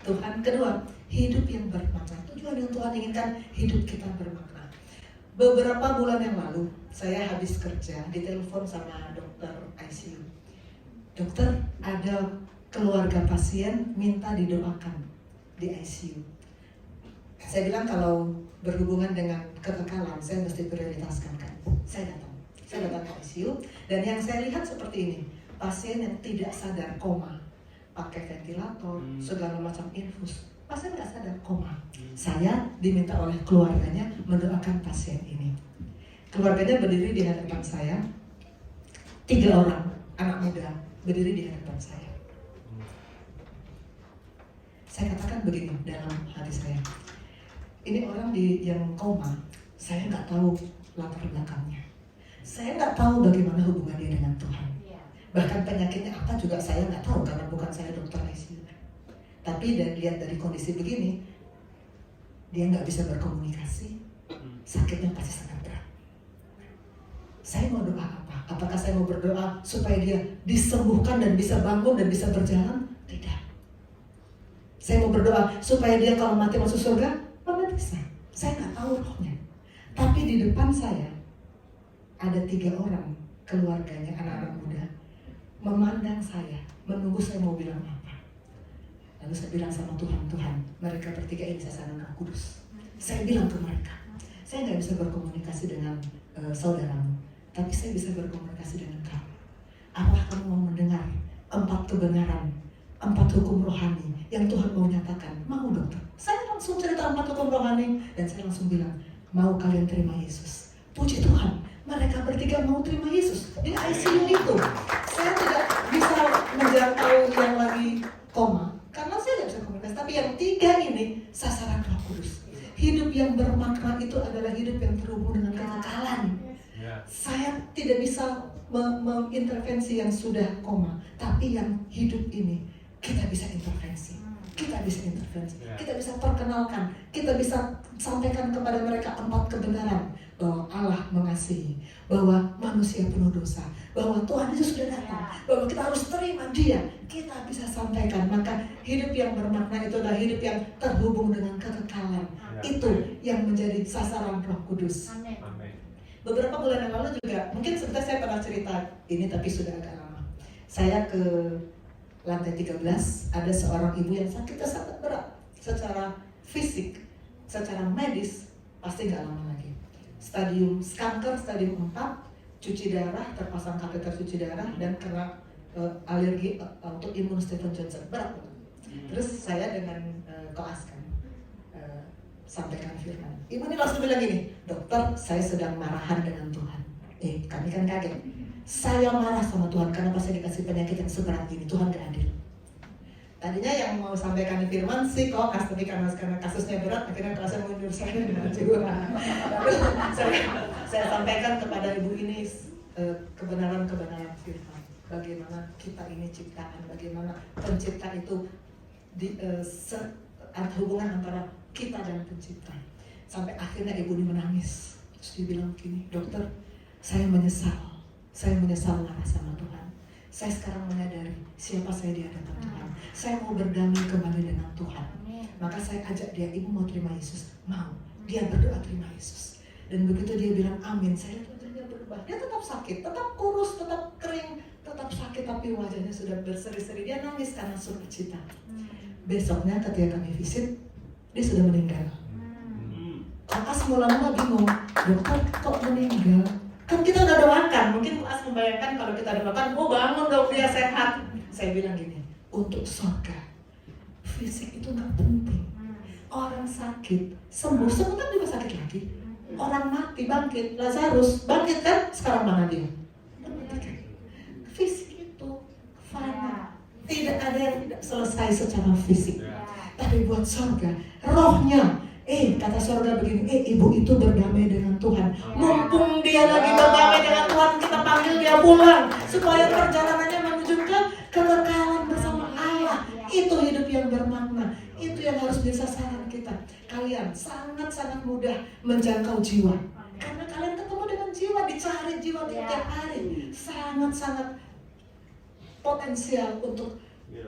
Tuhan, kedua hidup yang bermakna. Tujuan yang Tuhan inginkan hidup kita bermakna. Beberapa bulan yang lalu, saya habis kerja, ditelepon sama dokter ICU. Dokter, ada keluarga pasien minta didoakan di ICU. Saya bilang kalau berhubungan dengan kekekalan, saya mesti prioritaskan kan. Saya datang ke ICU, dan yang saya lihat seperti ini, pasien yang tidak sadar, koma, pakai ventilator, segala macam infus. Pasien nggak sadar, koma. Saya diminta oleh keluarganya mendoakan pasien ini. Keluarganya berdiri di hadapan saya, 3 orang anak muda berdiri di hadapan saya. Saya katakan begini dalam hati saya, ini orang yang koma, saya nggak tahu latar belakangnya, saya nggak tahu bagaimana hubungan dia dengan Tuhan. Bahkan penyakitnya apa juga saya nggak tahu, karena bukan saya dokter ICU. Tapi lihat dari kondisi begini, dia nggak bisa berkomunikasi, sakitnya pasti sangat berat. Saya mau doa apa? Apakah saya mau berdoa supaya dia disembuhkan dan bisa bangun dan bisa berjalan? Tidak. Saya mau berdoa supaya dia kalau mati masuk surga? Mana bisa? Saya nggak tahu rohnya. Tapi di depan saya ada 3 orang keluarganya, anak-anak muda, memandang saya, menunggu saya mau bilang apa. Lalu saya bilang sama Tuhan, mereka bertiga ini sasaran Roh Kudus. Saya bilang ke mereka, saya nggak bisa berkomunikasi dengan saudaramu, tapi saya bisa berkomunikasi dengan kamu. Apakah kamu mau mendengar 4 kebenaran, 4 hukum rohani yang Tuhan mau nyatakan? Mau dokter? Saya langsung cerita 4 hukum rohani, dan saya langsung bilang, mau kalian terima Yesus? Puji Tuhan, mereka bertiga mau terima Yesus di ICU itu. Saya tidak bisa menjangkau yang lagi koma, karena saya tidak bisa Tapi yang tiga ini sasaran Roh Kudus. Hidup yang bermakna itu adalah hidup yang terhubung dengan kekekalan. Saya tidak bisa mengintervensi yang sudah koma, tapi yang hidup ini kita bisa intervensi. Kita bisa perkenalkan, kita bisa sampaikan kepada mereka 4 kebenaran. Bahwa Allah mengasihi, bahwa manusia penuh dosa, bahwa Tuhan Yesus sudah datang, bahwa kita harus terima Dia. Kita bisa sampaikan. Maka hidup yang bermakna itu adalah hidup yang terhubung dengan kekekalan. Itu yang menjadi sasaran Roh Kudus. Beberapa bulan yang lalu juga, mungkin sebentar saya pernah cerita ini tapi sudah agak lama. Saya ke lantai 13, ada seorang ibu yang sakitnya sangat berat secara fisik, secara medis, pasti nggak lama lagi. Kanker stadium 4, cuci darah, terpasang kateter cuci darah, dan kena alergi untuk imun Stephen Johnson, berat. Terus saya dengan koas kan sampaikan firman. Ibu ini langsung bilang gini, dokter, saya sedang marahan dengan Tuhan. Kami kan kaget. Saya marah sama Tuhan karena pas saya dikasih penyakit yang seberat ini. Tuhan gak adil. Tadinya yang mau sampaikan firman sih koas, tapi karena kasusnya berat, akhirnya kelasnya mundur saya dengan jiwa. Saya sampaikan kepada ibu ini kebenaran-kebenaran firman. Bagaimana kita ini ciptaan, bagaimana pencipta itu hubungan antara kita dan pencipta. Sampai akhirnya ibu ini menangis. Terus dia bilang gini, dokter, saya menyesal marah sama Tuhan. Saya sekarang menyadari siapa saya di hadapan Tuhan. Saya mau berdamai kembali dengan Tuhan. Maka saya ajak dia, ibu mau terima Yesus? Mau. Dia berdoa terima Yesus. Dan begitu dia bilang amin, saya lihat wajahnya berubah. Dia tetap sakit, tetap kurus, tetap kering, tetap sakit, tapi wajahnya sudah berseri-seri. Dia nangis karena sukacita. Besoknya ketika kami visit, dia sudah meninggal. Koas mula-mula bingung, dokter kok meninggal? Kan kita udah doakan, mungkin Koas membayangkan kalau kita doakan, oh bangun dong dia sehat. Saya bilang gini, untuk surga, fisik itu gak penting. Orang sakit, sembuh, sebentar juga sakit lagi. Orang mati, bangkit, Lazarus, bangkit kan? Sekarang mana dia? Fisik itu fana. Tidak ada yang tidak selesai secara fisik. Tapi buat surga, rohnya, kata surga begini, ibu itu berdamai dengan Tuhan. Mumpung dia lagi berdamai dengan Tuhan, kita panggil dia pulang supaya perjalanannya menuju ke kekekalan bersama Allah. Itu hidup yang bermakna. Itu yang harus menjadi sasaran kita. Kalian sangat-sangat mudah menjangkau jiwa. Karena kalian ketemu dengan jiwa, dicari jiwa tiap hari. Sangat-sangat potensial untuk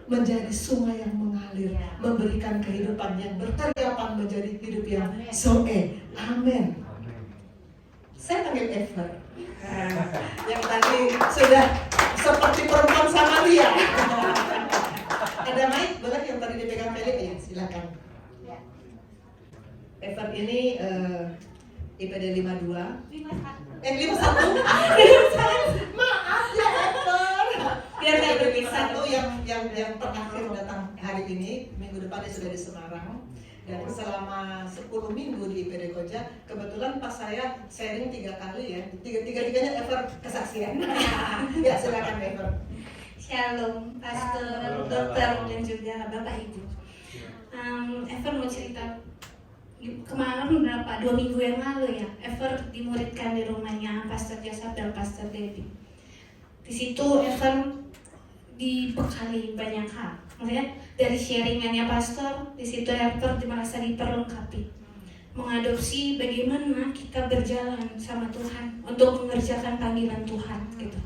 menjadi sungai yang mengalir, memberikan kehidupan yang berkegiatan, menjadi hidup yang zoe. Amin. Saya panggil Ever, yang tadi sudah seperti perempuan Samaria. Ada mic, boleh yang tadi dipegang Felix? Ya, silakan. Ever ini IPD 52. 51. Maaf ya Ever. Biar saya berpisah tuh yang terakhir datang hari ini, minggu depan dia sudah di Semarang. Dan selama 10 minggu di IPD Koja, kebetulan pas saya sharing 3 kali ya, tiga-tiganya Ever kesaksian. Ya silakan Ever. Shalom, Pastor, Dokter, dan juga Bapak Ibu. Ever mau cerita kemarin berapa 2 minggu yang lalu ya, Ever dimuridkan di rumahnya Pastor Joseph dan Pastor Debbie. Di situ Ever dibekali banyak hal. Maksudnya dari sharingannya Pastor, di situ Ever merasa diperlengkapi, mengadopsi bagaimana kita berjalan sama Tuhan untuk mengerjakan panggilan Tuhan gitu.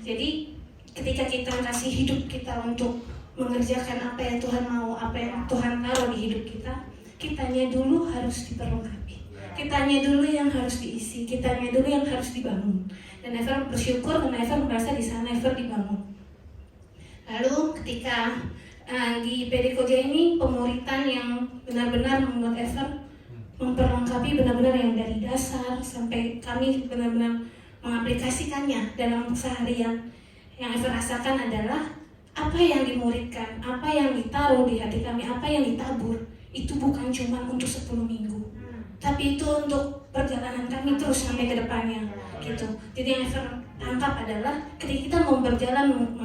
Jadi ketika kita kasih hidup kita untuk mengerjakan apa yang Tuhan mau, apa yang Tuhan taruh di hidup kita, kitanya dulu harus diperlengkapi, kitanya dulu yang harus diisi, kitanya dulu yang harus dibangun. Dan Ever bersyukur karena Ever merasa di sana Ever dibangun. Lalu ketika di PD Koja ini pemuritan yang benar-benar membuat Ever memperlengkapi benar-benar yang dari dasar sampai kami benar-benar mengaplikasikannya dalam seharian. Yang Ever rasakan adalah apa yang dimuridkan, apa yang ditaruh di hati kami, apa yang ditabur, itu bukan cuma untuk 10 minggu, tapi itu untuk perjalanan kami terus sampai ke depannya gitu. Jadi yang Ever tangkap adalah ketika kita mau berjalan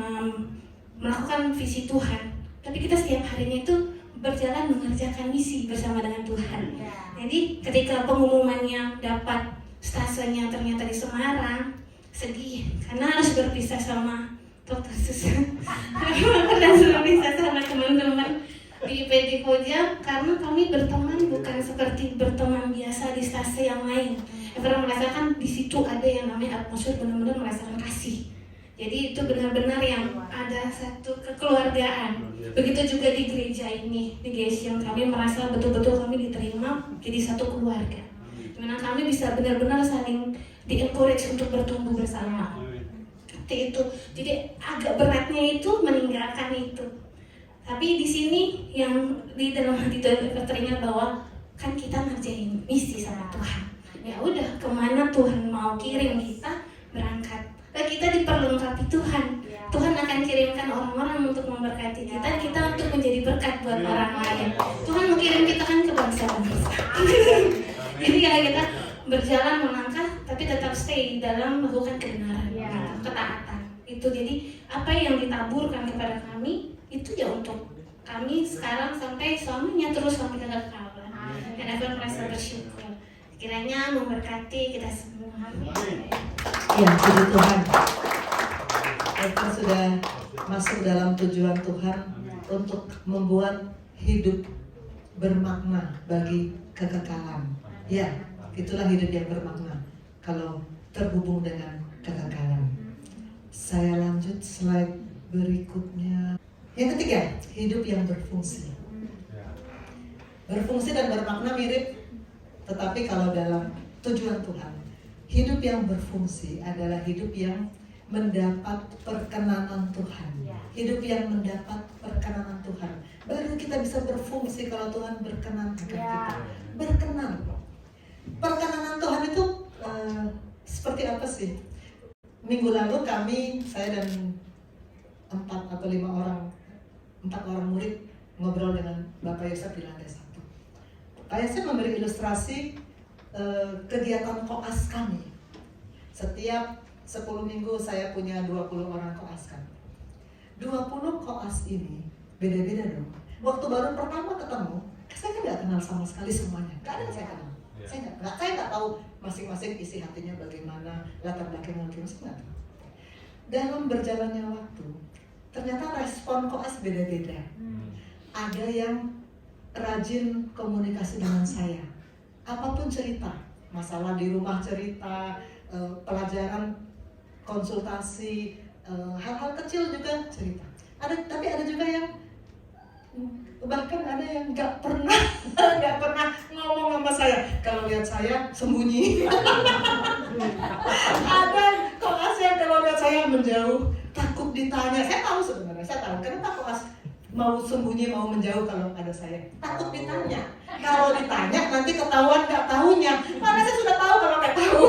melakukan visi Tuhan, tapi kita setiap harinya itu berjalan mengerjakan misi bersama dengan Tuhan. Jadi ketika pengumumannya dapat stasiunnya ternyata di Semarang, sedih karena harus berpisah sama Dr. Susan. Harus berpisah sama teman-teman di PT Koja karena kami berteman bukan seperti berteman biasa di stasiun yang lain. Pernah merasakan di situ ada yang namanya atmosfer benar-benar merasakan kasih. Jadi itu benar-benar yang ada satu kekeluargaan. Begitu juga di gereja ini, di GSM kami merasa betul-betul kami diterima jadi satu keluarga. Dimana kami bisa benar-benar saling di-encourage untuk bertumbuh bersama. Seperti itu. Jadi agak beratnya itu meninggalkan itu. Tapi di sini yang di dalam hati Tuhan teringat bahwa kan kita ngerjain misi sama Tuhan. Ya udah, kemana Tuhan mau kirim kita berangkat. Kita diperlengkapi Tuhan. Tuhan akan kirimkan orang-orang untuk memberkati kita untuk menjadi berkat buat orang lain. Tuhan mau kirim kita kan ke bangsa-bangsa. Jadi kalau kita berjalan melangkah, tapi tetap stay dalam melakukan kebenaran, ketaatan. Itu jadi apa yang ditaburkan kepada kami itu ya untuk kami sekarang sampai suaminya terus sampai kekekalan. Dan Evan merasa bersyukur. Kiranya memberkati kita semua. Ya, puji Tuhan. Kita sudah masuk dalam tujuan Tuhan untuk membuat hidup bermakna bagi kekekalan. Ya, itulah hidup yang bermakna kalau terhubung dengan kekekalan. Saya lanjut slide berikutnya. Yang ketiga, hidup yang berfungsi. Berfungsi dan bermakna mirip, tetapi kalau dalam tujuan Tuhan, hidup yang berfungsi adalah hidup yang mendapat perkenanan Tuhan. Hidup yang mendapat perkenanan Tuhan. Baru kita bisa berfungsi kalau Tuhan berkenan akan kita. Berkenan. Perkenanan Tuhan itu seperti apa sih? Minggu lalu saya dan 4 atau 5 orang murid ngobrol dengan Bapak Yosef di lantai 1. Pak Yosef memberi ilustrasi kegiatan koas kami. Setiap 10 minggu saya punya 20 orang koas kan. 20 koas ini beda-beda dong. Waktu baru pertama ketemu, saya kan nggak kenal sama sekali semuanya. Nggak ada yang saya kenal. Saya nggak tahu masing-masing isi hatinya bagaimana, latar belakangnya saya nggak tahu. Dalam berjalannya waktu, ternyata respon koas beda-beda. Ada yang rajin komunikasi dengan saya. Apapun cerita, masalah di rumah cerita, pelajaran, konsultasi, hal-hal kecil juga cerita. Tapi ada juga yang bahkan ada yang nggak pernah ngomong sama saya. Kalau lihat saya sembunyi. Ada koas yang kalau lihat saya menjauh, takut ditanya. Saya tahu sebenarnya, kenapa koas mau sembunyi, mau menjauh kalau ada saya. Takut ditanya. Kalau ditanya nanti ketahuan nggak tahunya. Mana saya sudah tahu kalau nggak tahu.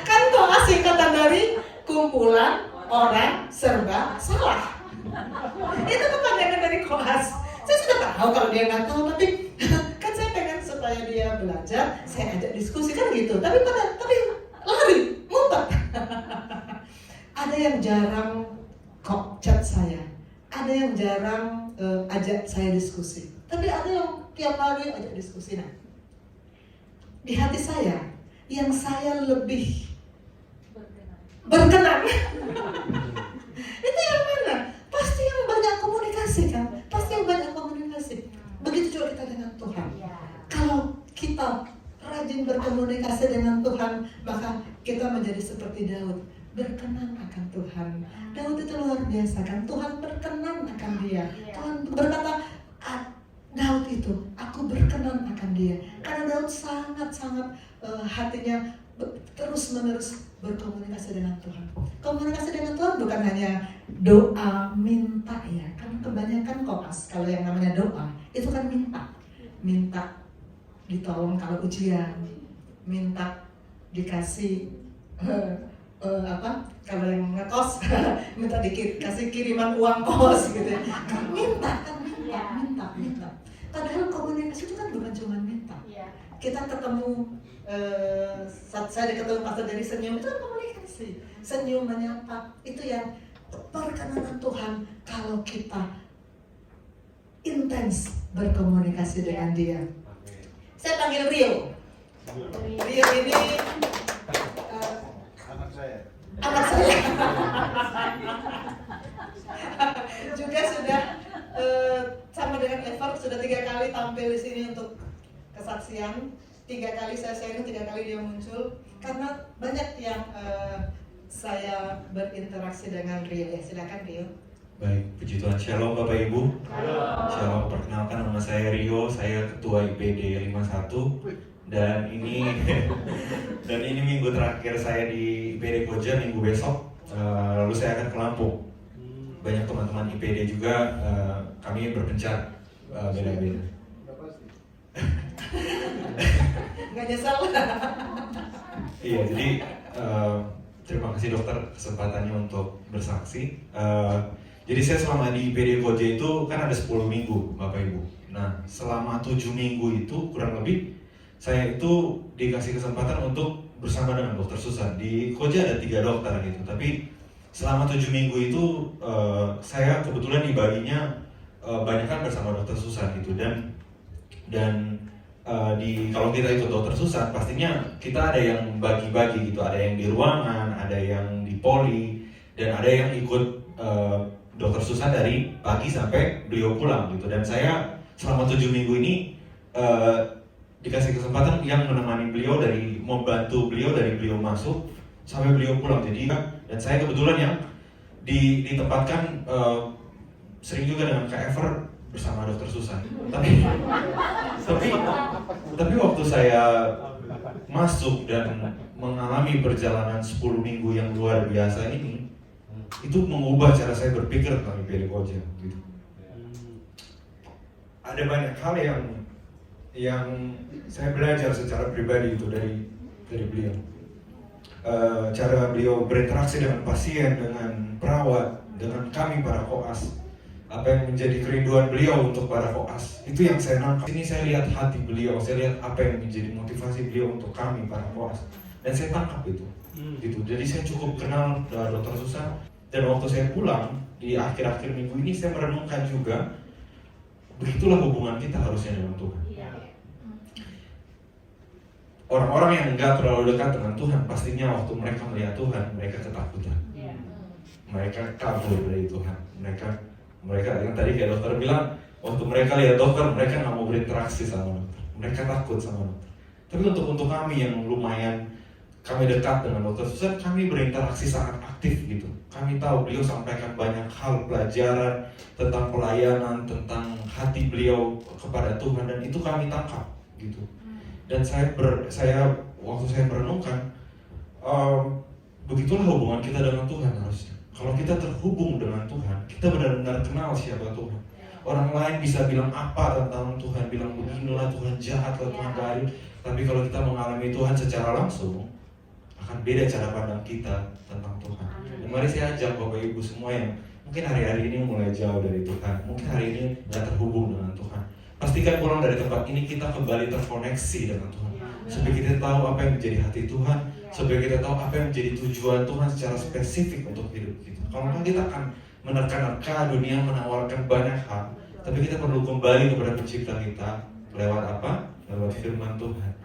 Kan koas singkatan dari kumpulan orang serba salah. Itu kepanjangan dari koas. Saya sudah tahu kalau dia nggak tahu, tapi kan saya pengen supaya dia belajar, saya ajak diskusi kan gitu. Tapi lari, ngumpet. Ada yang jarang kok chat saya, ada yang jarang ajak saya diskusi. Tapi ada yang tiap hari ajak diskusi. Nah, di hati saya, yang saya lebih berkenan itu yang mana? Pasti yang banyak komunikasi kan? Pasti yang banyak komunikasi. Begitu juga kita dengan Tuhan. Kalau kita rajin berkomunikasi dengan Tuhan, maka kita menjadi seperti Daud, berkenan akan Tuhan. Daud itu luar biasa kan? Tuhan berkenan akan dia. Tuhan berkata, Daud itu, aku berkenan akan dia. Karena Daud sangat-sangat hatinya terus-menerus berkomunikasi dengan Tuhan. Komunikasi dengan Tuhan bukan hanya doa minta ya, kan kebanyakan koas kalau yang namanya doa itu kan minta ditolong kalau ujian, minta dikasih kalau yang ngekos minta dikasih kiriman uang kos gitu ya. Kan minta. Padahal komunikasi itu kan bukan cuma minta. Kita ketemu saya ketemu pastor dari senyum, itu kan komunikasi. Senyum menyapa, itu yang perkenanan Tuhan. Kalau kita intens berkomunikasi dengan dia. Saya panggil Rio. Rio ini anak saya. Juga sudah sama dengan Ever sudah 3 kali tampil di sini untuk kesaksian. 3 kali saya sharing, 3 kali dia muncul. Karena banyak yang saya berinteraksi dengan Rio. Ya, silakan Rio. Baik, puji Tuhan. Shalom Bapak Ibu. Shalom, perkenalkan nama saya Rio, saya Ketua IPD 51. Dan ini minggu terakhir saya di IPD Koja, minggu besok. Lalu saya akan ke Lampung. Banyak teman-teman IPD juga, kami berpencar beda-beda. Nggak nyesel. Iya, jadi terima kasih dokter kesempatannya untuk bersaksi. Jadi saya selama di IPD Koja itu kan ada 10 minggu Bapak Ibu. Nah selama 7 minggu itu kurang lebih saya itu dikasih kesempatan untuk bersama dengan dokter Susan. Di Koja ada 3 dokter gitu, tapi selama 7 minggu itu saya kebetulan dibaginya banyak kan bersama dokter Susan gitu. Dan kalau kita ikut dokter Susan pastinya kita ada yang bagi-bagi gitu, ada yang di ruangan, ada yang di poli, dan ada yang ikut dokter Susan dari pagi sampai beliau pulang gitu. Dan saya selama 7 minggu ini dikasih kesempatan yang menemani beliau, dari membantu beliau dari beliau masuk sampai beliau pulang. Jadi dan saya kebetulan yang ditempatkan sering juga dengan Kak Ever bersama dokter Susan. Tapi waktu saya masuk dan mengalami perjalanan 10 minggu yang luar biasa ini, itu mengubah cara saya berpikir tentang IPD Koja gitu. Ada banyak hal yang saya belajar secara pribadi itu dari beliau. Cara beliau berinteraksi dengan pasien, dengan perawat, dengan kami para koas. Apa yang menjadi kerinduan beliau untuk para koas, itu yang saya nangkap. Ini saya lihat hati beliau, saya lihat apa yang menjadi motivasi beliau untuk kami para koas, dan saya tangkap itu. Gitu. Jadi saya cukup kenal dokter Susan. Dan waktu saya pulang di akhir-akhir minggu ini, saya merenungkan juga, begitulah hubungan kita harusnya dengan Tuhan. Orang-orang yang enggak terlalu dekat dengan Tuhan, pastinya waktu mereka melihat Tuhan, mereka ketakutan. Mereka kabur dari Tuhan. Mereka yang tadi kayak dokter bilang, waktu mereka lihat dokter, mereka nggak mau berinteraksi sama dokter. Mereka takut sama dokter. Tapi untuk kami yang lumayan kami dekat dengan dokter Susan, kami berinteraksi sangat aktif gitu. Kami tahu beliau sampaikan banyak hal, pelajaran tentang pelayanan, tentang hati beliau kepada Tuhan, dan itu kami tangkap gitu. Dan waktu saya merenungkan, begitulah hubungan kita dengan Tuhan harusnya. Kalau kita terhubung dengan Tuhan, kita benar-benar kenal siapa Tuhan. Orang lain bisa bilang apa tentang Tuhan, bilang beginilah Tuhan jahat, Tuhan gak adil. Tapi kalau kita mengalami Tuhan secara langsung, akan beda cara pandang kita tentang Tuhan. Dan mari saya ajak Bapak Ibu semua yang mungkin hari-hari ini mulai jauh dari Tuhan, mungkin hari ini gak terhubung dengan Tuhan, pastikan pulang dari tempat ini kita kembali terkoneksi dengan Tuhan, supaya kita tahu apa yang menjadi hati Tuhan, supaya kita tahu apa yang menjadi tujuan Tuhan secara spesifik untuk hidup kita. Kalau kita akan menerka-nerka dunia, menawarkan banyak hal, tapi kita perlu kembali kepada pencipta kita. Lewat apa? Lewat firman Tuhan.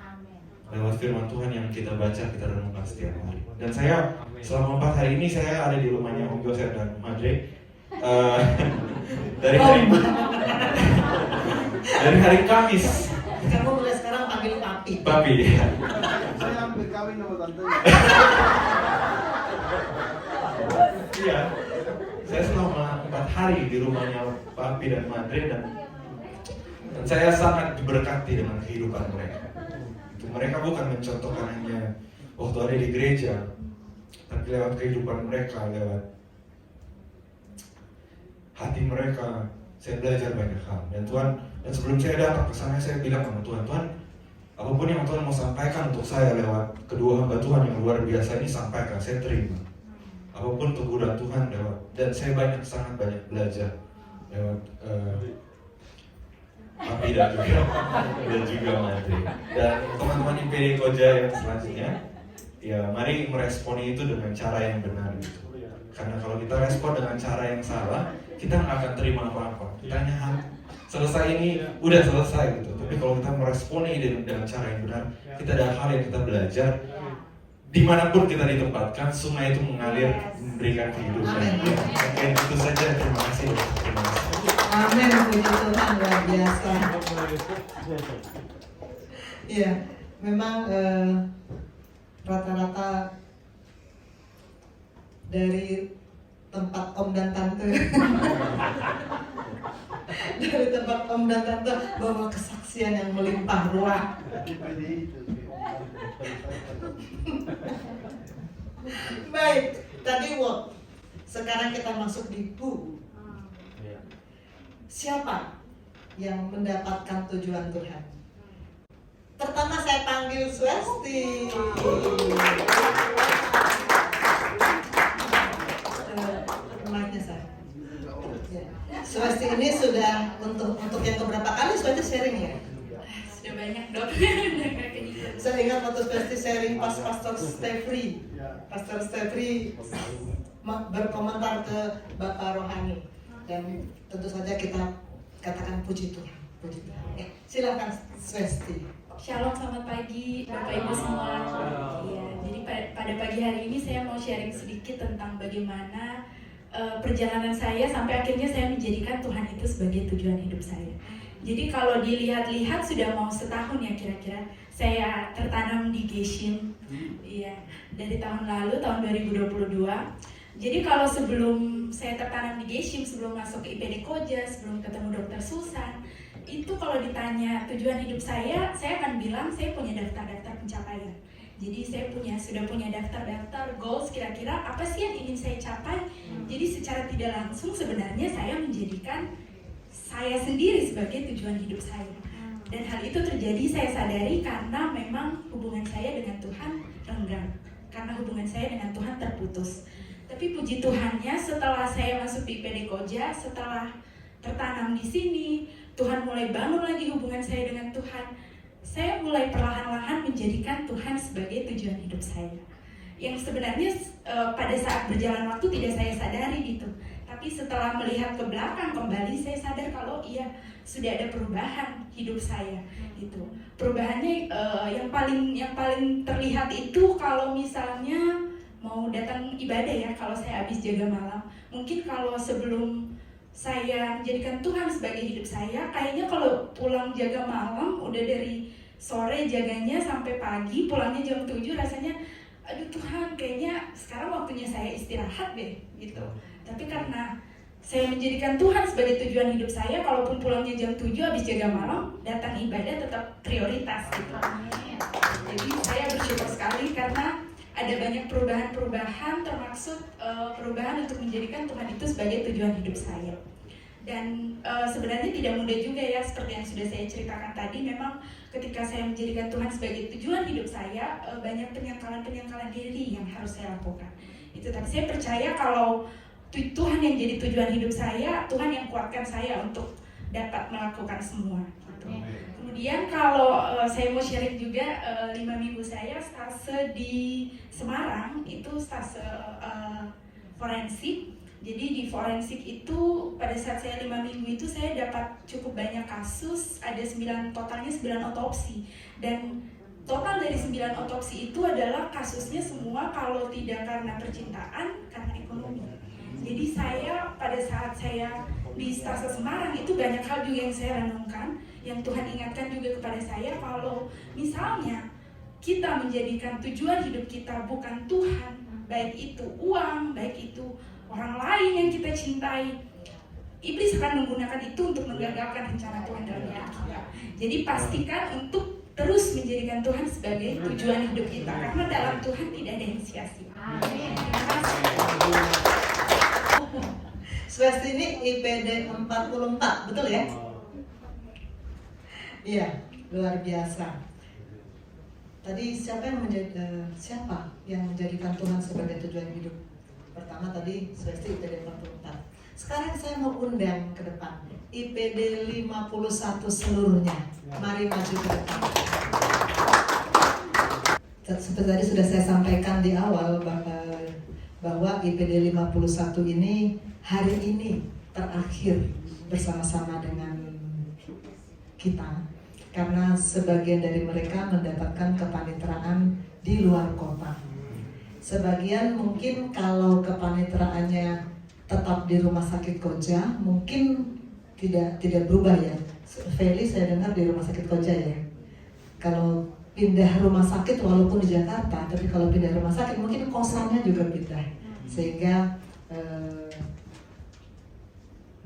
Lewat firman Tuhan yang kita baca, kita renungkan setiap hari. Dan saya selama 4 hari ini saya ada di rumahnya Om Yosef dan Madre. Dari hari Kamis. Kamu mulai sekarang panggil papi. Papi ya. Saya hampir kawin sama tantenya. Iya. Saya selama 4 hari di rumahnya Papi dan Madre, dan saya sangat diberkati dengan kehidupan mereka. Mereka bukan mencontohkan hanya waktu ada di gereja, tapi lewat kehidupan mereka, lewat hati mereka, saya belajar banyak hal. Dan Tuhan, dan sebelum saya datang ke sana, saya bilang sama Tuhan, Tuhan, apapun yang Tuhan mau sampaikan untuk saya lewat kedua hamba Tuhan yang luar biasa ini, sampaikan, saya terima. Apapun teguran Tuhan lewat, dan saya sangat banyak belajar lewat Papi dan juga Madre. Dan teman-teman IPD Koja yang selanjutnya, ya mari meresponi itu dengan cara yang benar gitu. Karena kalau kita respon dengan cara yang salah, kita nggak akan terima apa-apa. Kita hanya selesai ini udah selesai gitu. Tapi kalau kita meresponi dengan cara yang benar, kita ada hal yang kita belajar. Dimanapun kita ditempatkan, sungai itu mengalir memberikan kehidupan. Oke, itu saja. Terima kasih. Terima kasih. Amin, puji Tuhan, luar biasa. Iya, memang rata-rata dari tempat om dan tante dari tempat om dan tante bawa kesaksian yang melimpah ruah. Baik, tadi what, sekarang kita masuk di who. Siapa yang mendapatkan tujuan Tuhan? Pertama saya panggil Swesti. Mic-nya saya. Ya. Swesti ini sudah untuk yang keberapa kali Swesti sharing ya? Sudah banyak dok. Saya ingat waktu Swesti sharing pas Pastor Stefri. Pastor Stefri berkomentar ke Bapak Rohani. Dan tentu saja kita katakan puji Tuhan. Puji Tuhan. Silakan Swesti. Shalom, selamat pagi Bapak Ibu semua. Iya, jadi pada pagi hari ini saya mau sharing sedikit tentang bagaimana perjalanan saya sampai akhirnya saya menjadikan Tuhan itu sebagai tujuan hidup saya. Jadi kalau dilihat-lihat sudah mau setahun ya kira-kira saya tertanam di Geshim. Iya, dari tahun lalu tahun 2022. Jadi kalau sebelum saya tertanam di Geshim, sebelum masuk ke IPD Koja, sebelum ketemu Dokter Susan, itu kalau ditanya tujuan hidup saya akan bilang saya punya daftar-daftar pencapaian. Jadi saya sudah punya daftar-daftar goals kira-kira apa sih yang ingin saya capai. Jadi secara tidak langsung sebenarnya saya menjadikan saya sendiri sebagai tujuan hidup saya. Dan hal itu terjadi saya sadari karena memang hubungan saya dengan Tuhan renggang. Karena hubungan saya dengan Tuhan terputus. Tapi puji Tuhannya setelah saya masuk di IPD Koja, setelah tertanam di sini, Tuhan mulai bangun lagi hubungan saya dengan Tuhan. Saya mulai perlahan-lahan menjadikan Tuhan sebagai tujuan hidup saya. Yang sebenarnya pada saat berjalan waktu tidak saya sadari gitu. Tapi setelah melihat ke belakang kembali, saya sadar kalau iya sudah ada perubahan hidup saya gitu. Perubahannya yang paling terlihat itu kalau misalnya mau datang ibadah ya, kalau saya habis jaga malam. Mungkin kalau sebelum saya menjadikan Tuhan sebagai hidup saya, kayaknya kalau pulang jaga malam udah dari sore jaganya sampai pagi, pulangnya jam 7 rasanya aduh Tuhan kayaknya sekarang waktunya saya istirahat deh gitu. Tapi karena saya menjadikan Tuhan sebagai tujuan hidup saya, kalaupun pulangnya jam 7 habis jaga malam, datang ibadah tetap prioritas gitu. Jadi saya bersyukur sekali karena ada banyak perubahan-perubahan termasuk perubahan untuk menjadikan Tuhan itu sebagai tujuan hidup saya. Dan sebenarnya tidak mudah juga ya, seperti yang sudah saya ceritakan tadi, memang ketika saya menjadikan Tuhan sebagai tujuan hidup saya, banyak penyangkalan-penyangkalan diri yang harus saya lakukan. Itu tapi saya percaya kalau Tuhan yang jadi tujuan hidup saya, Tuhan yang kuatkan saya untuk dapat melakukan semua. Gitu. Kemudian kalau saya mau sharing juga 5 minggu saya stase di Semarang, itu stase forensik. Jadi di forensik itu pada saat saya 5 minggu itu saya dapat cukup banyak kasus, ada totalnya 9 otopsi. Dan total dari 9 otopsi itu adalah kasusnya semua kalau tidak karena percintaan, karena ekonomi. Jadi saya pada saat saya di stase Semarang itu banyak hal juga yang saya renungkan, yang Tuhan ingatkan juga kepada saya kalau misalnya kita menjadikan tujuan hidup kita bukan Tuhan, baik itu uang, baik itu orang lain yang kita cintai, iblis akan menggunakan itu untuk menggagalkan rencana Tuhan dalam hidup kita. Jadi pastikan untuk terus menjadikan Tuhan sebagai tujuan hidup kita, karena dalam Tuhan tidak ada yang sia-sia. Terima kasih. Swesti ini IPD 44, betul ya? Iya, luar biasa. Tadi siapa yang menjadikan Tuhan sebagai tujuan hidup? Pertama tadi Swesti IPD 44. Sekarang saya mau undang ke depan IPD 51 seluruhnya. Mari maju ke depan. Seperti tadi sudah saya sampaikan di awal bahwa IPD 51 ini hari ini terakhir bersama-sama dengan kita, karena sebagian dari mereka mendapatkan kepanitraan di luar kota. Sebagian mungkin kalau kepanitraannya tetap di rumah sakit Koja, mungkin tidak berubah ya. Feli saya dengar di rumah sakit Koja ya. Kalau pindah rumah sakit walaupun di Jakarta, tapi kalau pindah rumah sakit mungkin kosannya juga pindah, sehingga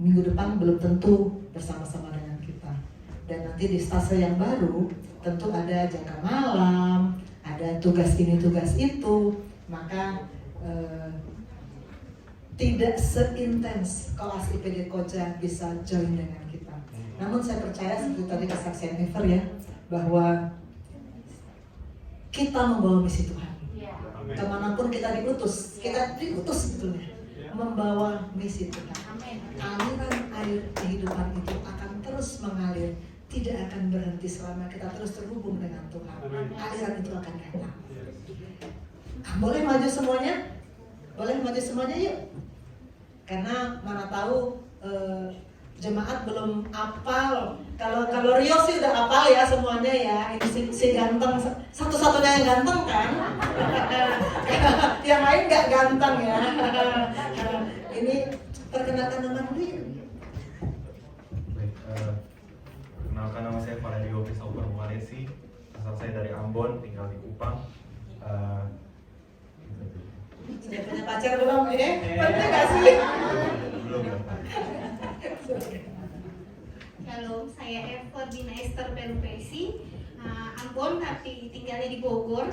minggu depan belum tentu bersama-sama dengan kita. Dan nanti di stase yang baru tentu ada jaga malam, ada tugas ini tugas itu, maka tidak seintens kelas IPD Koja bisa join dengan kita. Namun saya percaya seperti tadi kesaksian Ever ya, bahwa kita membawa misi Tuhan. Kemanapun kita diutus sebetulnya membawa misi Tuhan. Aliran air kehidupan itu akan terus mengalir, tidak akan berhenti selama kita terus terhubung dengan Tuhan. Aliran itu akan datang. Boleh maju semuanya? Boleh maju semuanya yuk. Karena mana tahu jemaat belum apal. Kalau Rio sih udah apal ya semuanya ya. Ini si ganteng, satu-satunya yang ganteng kan. Yang lain nggak ganteng ya. Ini perkenalkan nama dulu. Baik, kenalkan nama saya Faradio Christopher Muaresi. Asal saya dari Ambon, tinggal di Kupang. Sudah punya pacar belum ini? Penting gak sih? Belum ya. Shalom, saya Everdina Esther Perupesi, Ambon tapi tinggalnya di Bogor.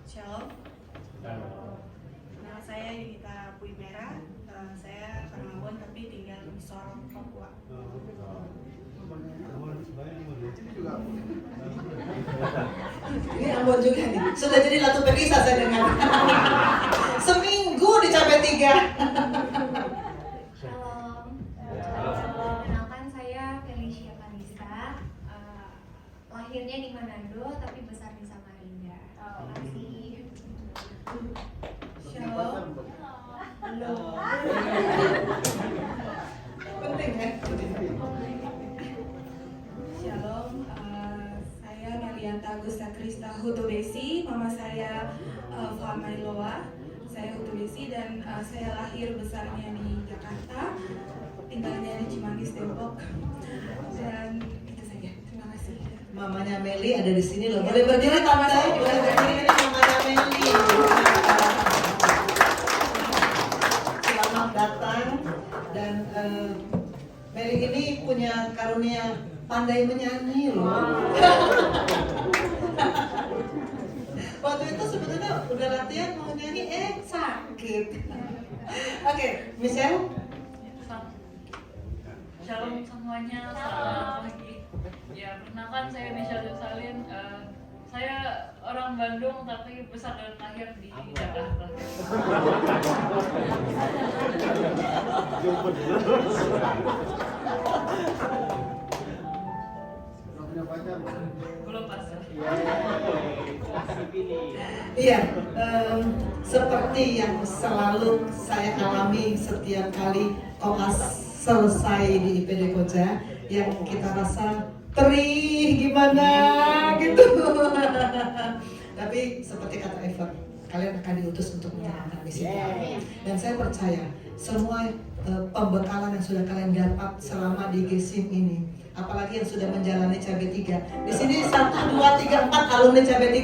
Shalom. Nama saya Yunita Puimera. Saya orang Ambon tapi tinggal di Sorong, Papua. Ini Ambon juga nih. Sudah jadi Latu Perisa saya dengar. Seminggu dicapai 3. Shalom. Kenalkan saya Felicia Kanista. Lahirnya di Manado tapi besar di Samarinda. Terima kasih. Shalom. Penting ya? Shalom. Saya Melianta Agusta Krista Hutubesi. Mama saya Famailoa. Saya Hutubesi dan saya lahir besarnya di Jakarta. Tinggalnya di Cimanggis, Depok. Dan itu saja. Terima kasih. Mamanya Meli ada di sini loh. Boleh berdiri tante? Boleh berdiri, ini mamanya Meli. Selamat datang. Dan Meli ini punya karunia pandai menyanyi loh. Waktu itu sebetulnya udah latihan mau nyanyi, sakit. Oke, Michelle. Shalom semuanya, selamat pagi. Ya, perkenalkan saya Michelle Salin. Saya orang Bandung tapi besar dan lahir di Jakarta. Belum pasar. Iya, seperti yang selalu saya alami setiap kali koas selesai di IPD Koja, yang kita rasa perih gimana gitu. Tapi seperti kata Ever, kalian akan diutus untuk menjalankan misi Tuhan. Dan saya percaya semua pembekalan yang sudah kalian dapat selama di GSIM ini, apalagi yang sudah menjalani CB3. Di sini 1, 2, 3, 4 alumni CB3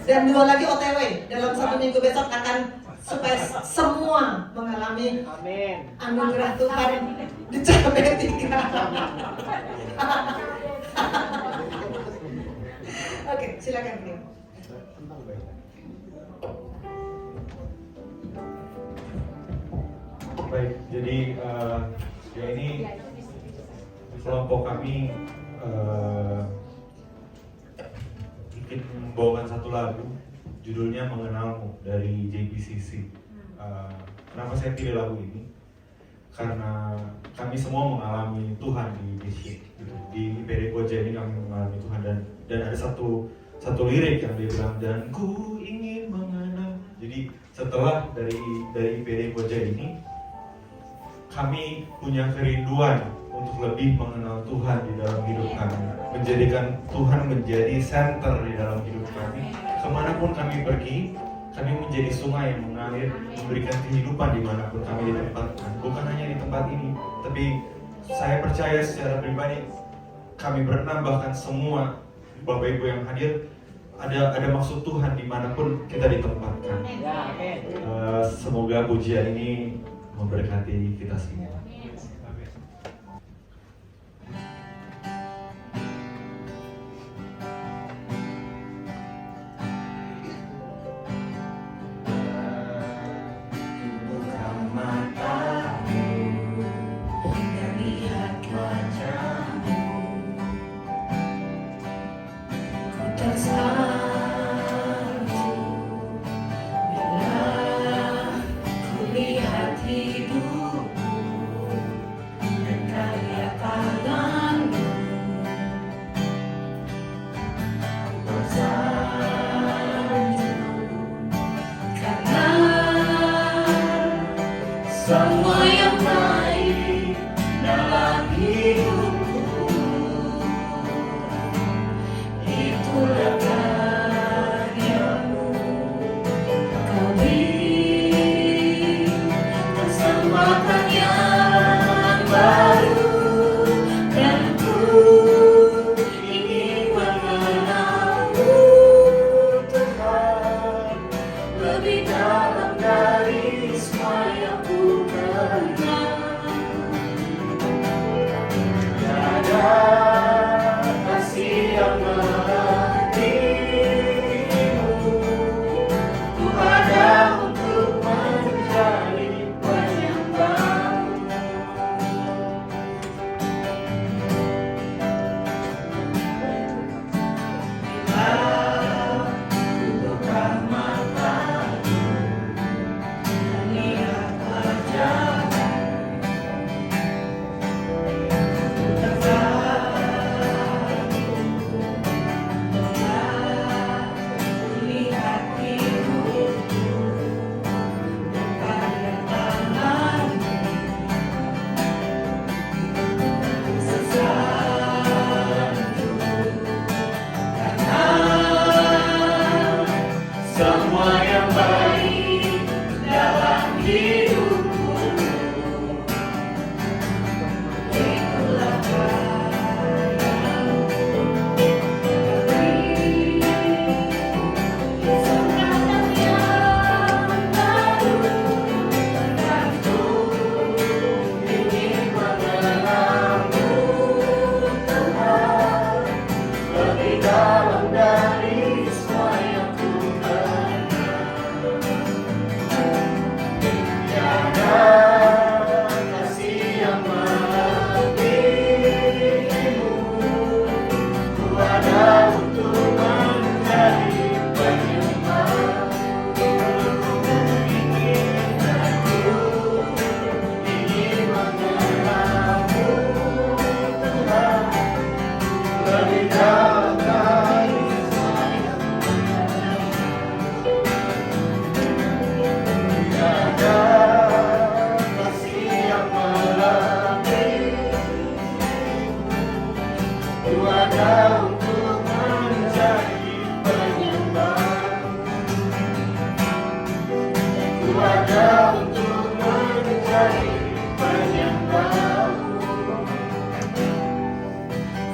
dan 2 lagi OTW. Dalam 1 minggu besok akan supaya semua mengalami anugerah Tuhan di CB3. Oke, silakan Bro. Baik, jadi ya ini kelompok kami ingin membawakan satu lagu judulnya Mengenalmu dari JPCC. Kenapa saya pilih lagu ini? Karena kami semua mengalami Tuhan di GSIM, gitu. Di IPD Koja ini kami mengalami Tuhan dan ada satu lirik yang dia bilang, dan ku ingin mengenal. Jadi setelah dari IPD Koja ini kami punya kerinduan untuk lebih mengenal Tuhan di dalam hidup kami, menjadikan Tuhan menjadi center di dalam hidup kami. Kemanapun kami pergi, kami menjadi sungai yang mengalir, memberikan kehidupan dimanapun kami ditempatkan. Bukan hanya di tempat ini, tapi saya percaya secara pribadi, kami berenam bahkan semua Bapak Ibu yang hadir, ada maksud Tuhan dimanapun kita ditempatkan. Semoga pujian ini memberkati kita semua. Semua yang baik dalam hidupku, itulah karyamu. Kau beri kesempatan yang baru, dan ku ingin mengenalmu Tuhan lebih dalam dari semua yang ku kenal. Tiada kasih yang melebihimu, ku ada untuk menjadi penyembah. Bila ku buka mataku, lihat wajahmu, lihat hidupku, bukannya tanganmu, sesuatu, karena semua yang baik dalam hidupku, itulah karyamu. Kesempatan yang baru, dan ku ingin mengenalmu Tuhan lebih dalam dari semua yang ku kenal. Tiada kasih yang melebihimu, ku ada untuk menjadi penyembah. Ingin mengenalmu Tuhan lebih dalam dari semua yang ku kenal. Tiada kasih yang melebihimu, ku ada untuk menjadi penyembah. Ku ada untuk menjadi penyembah.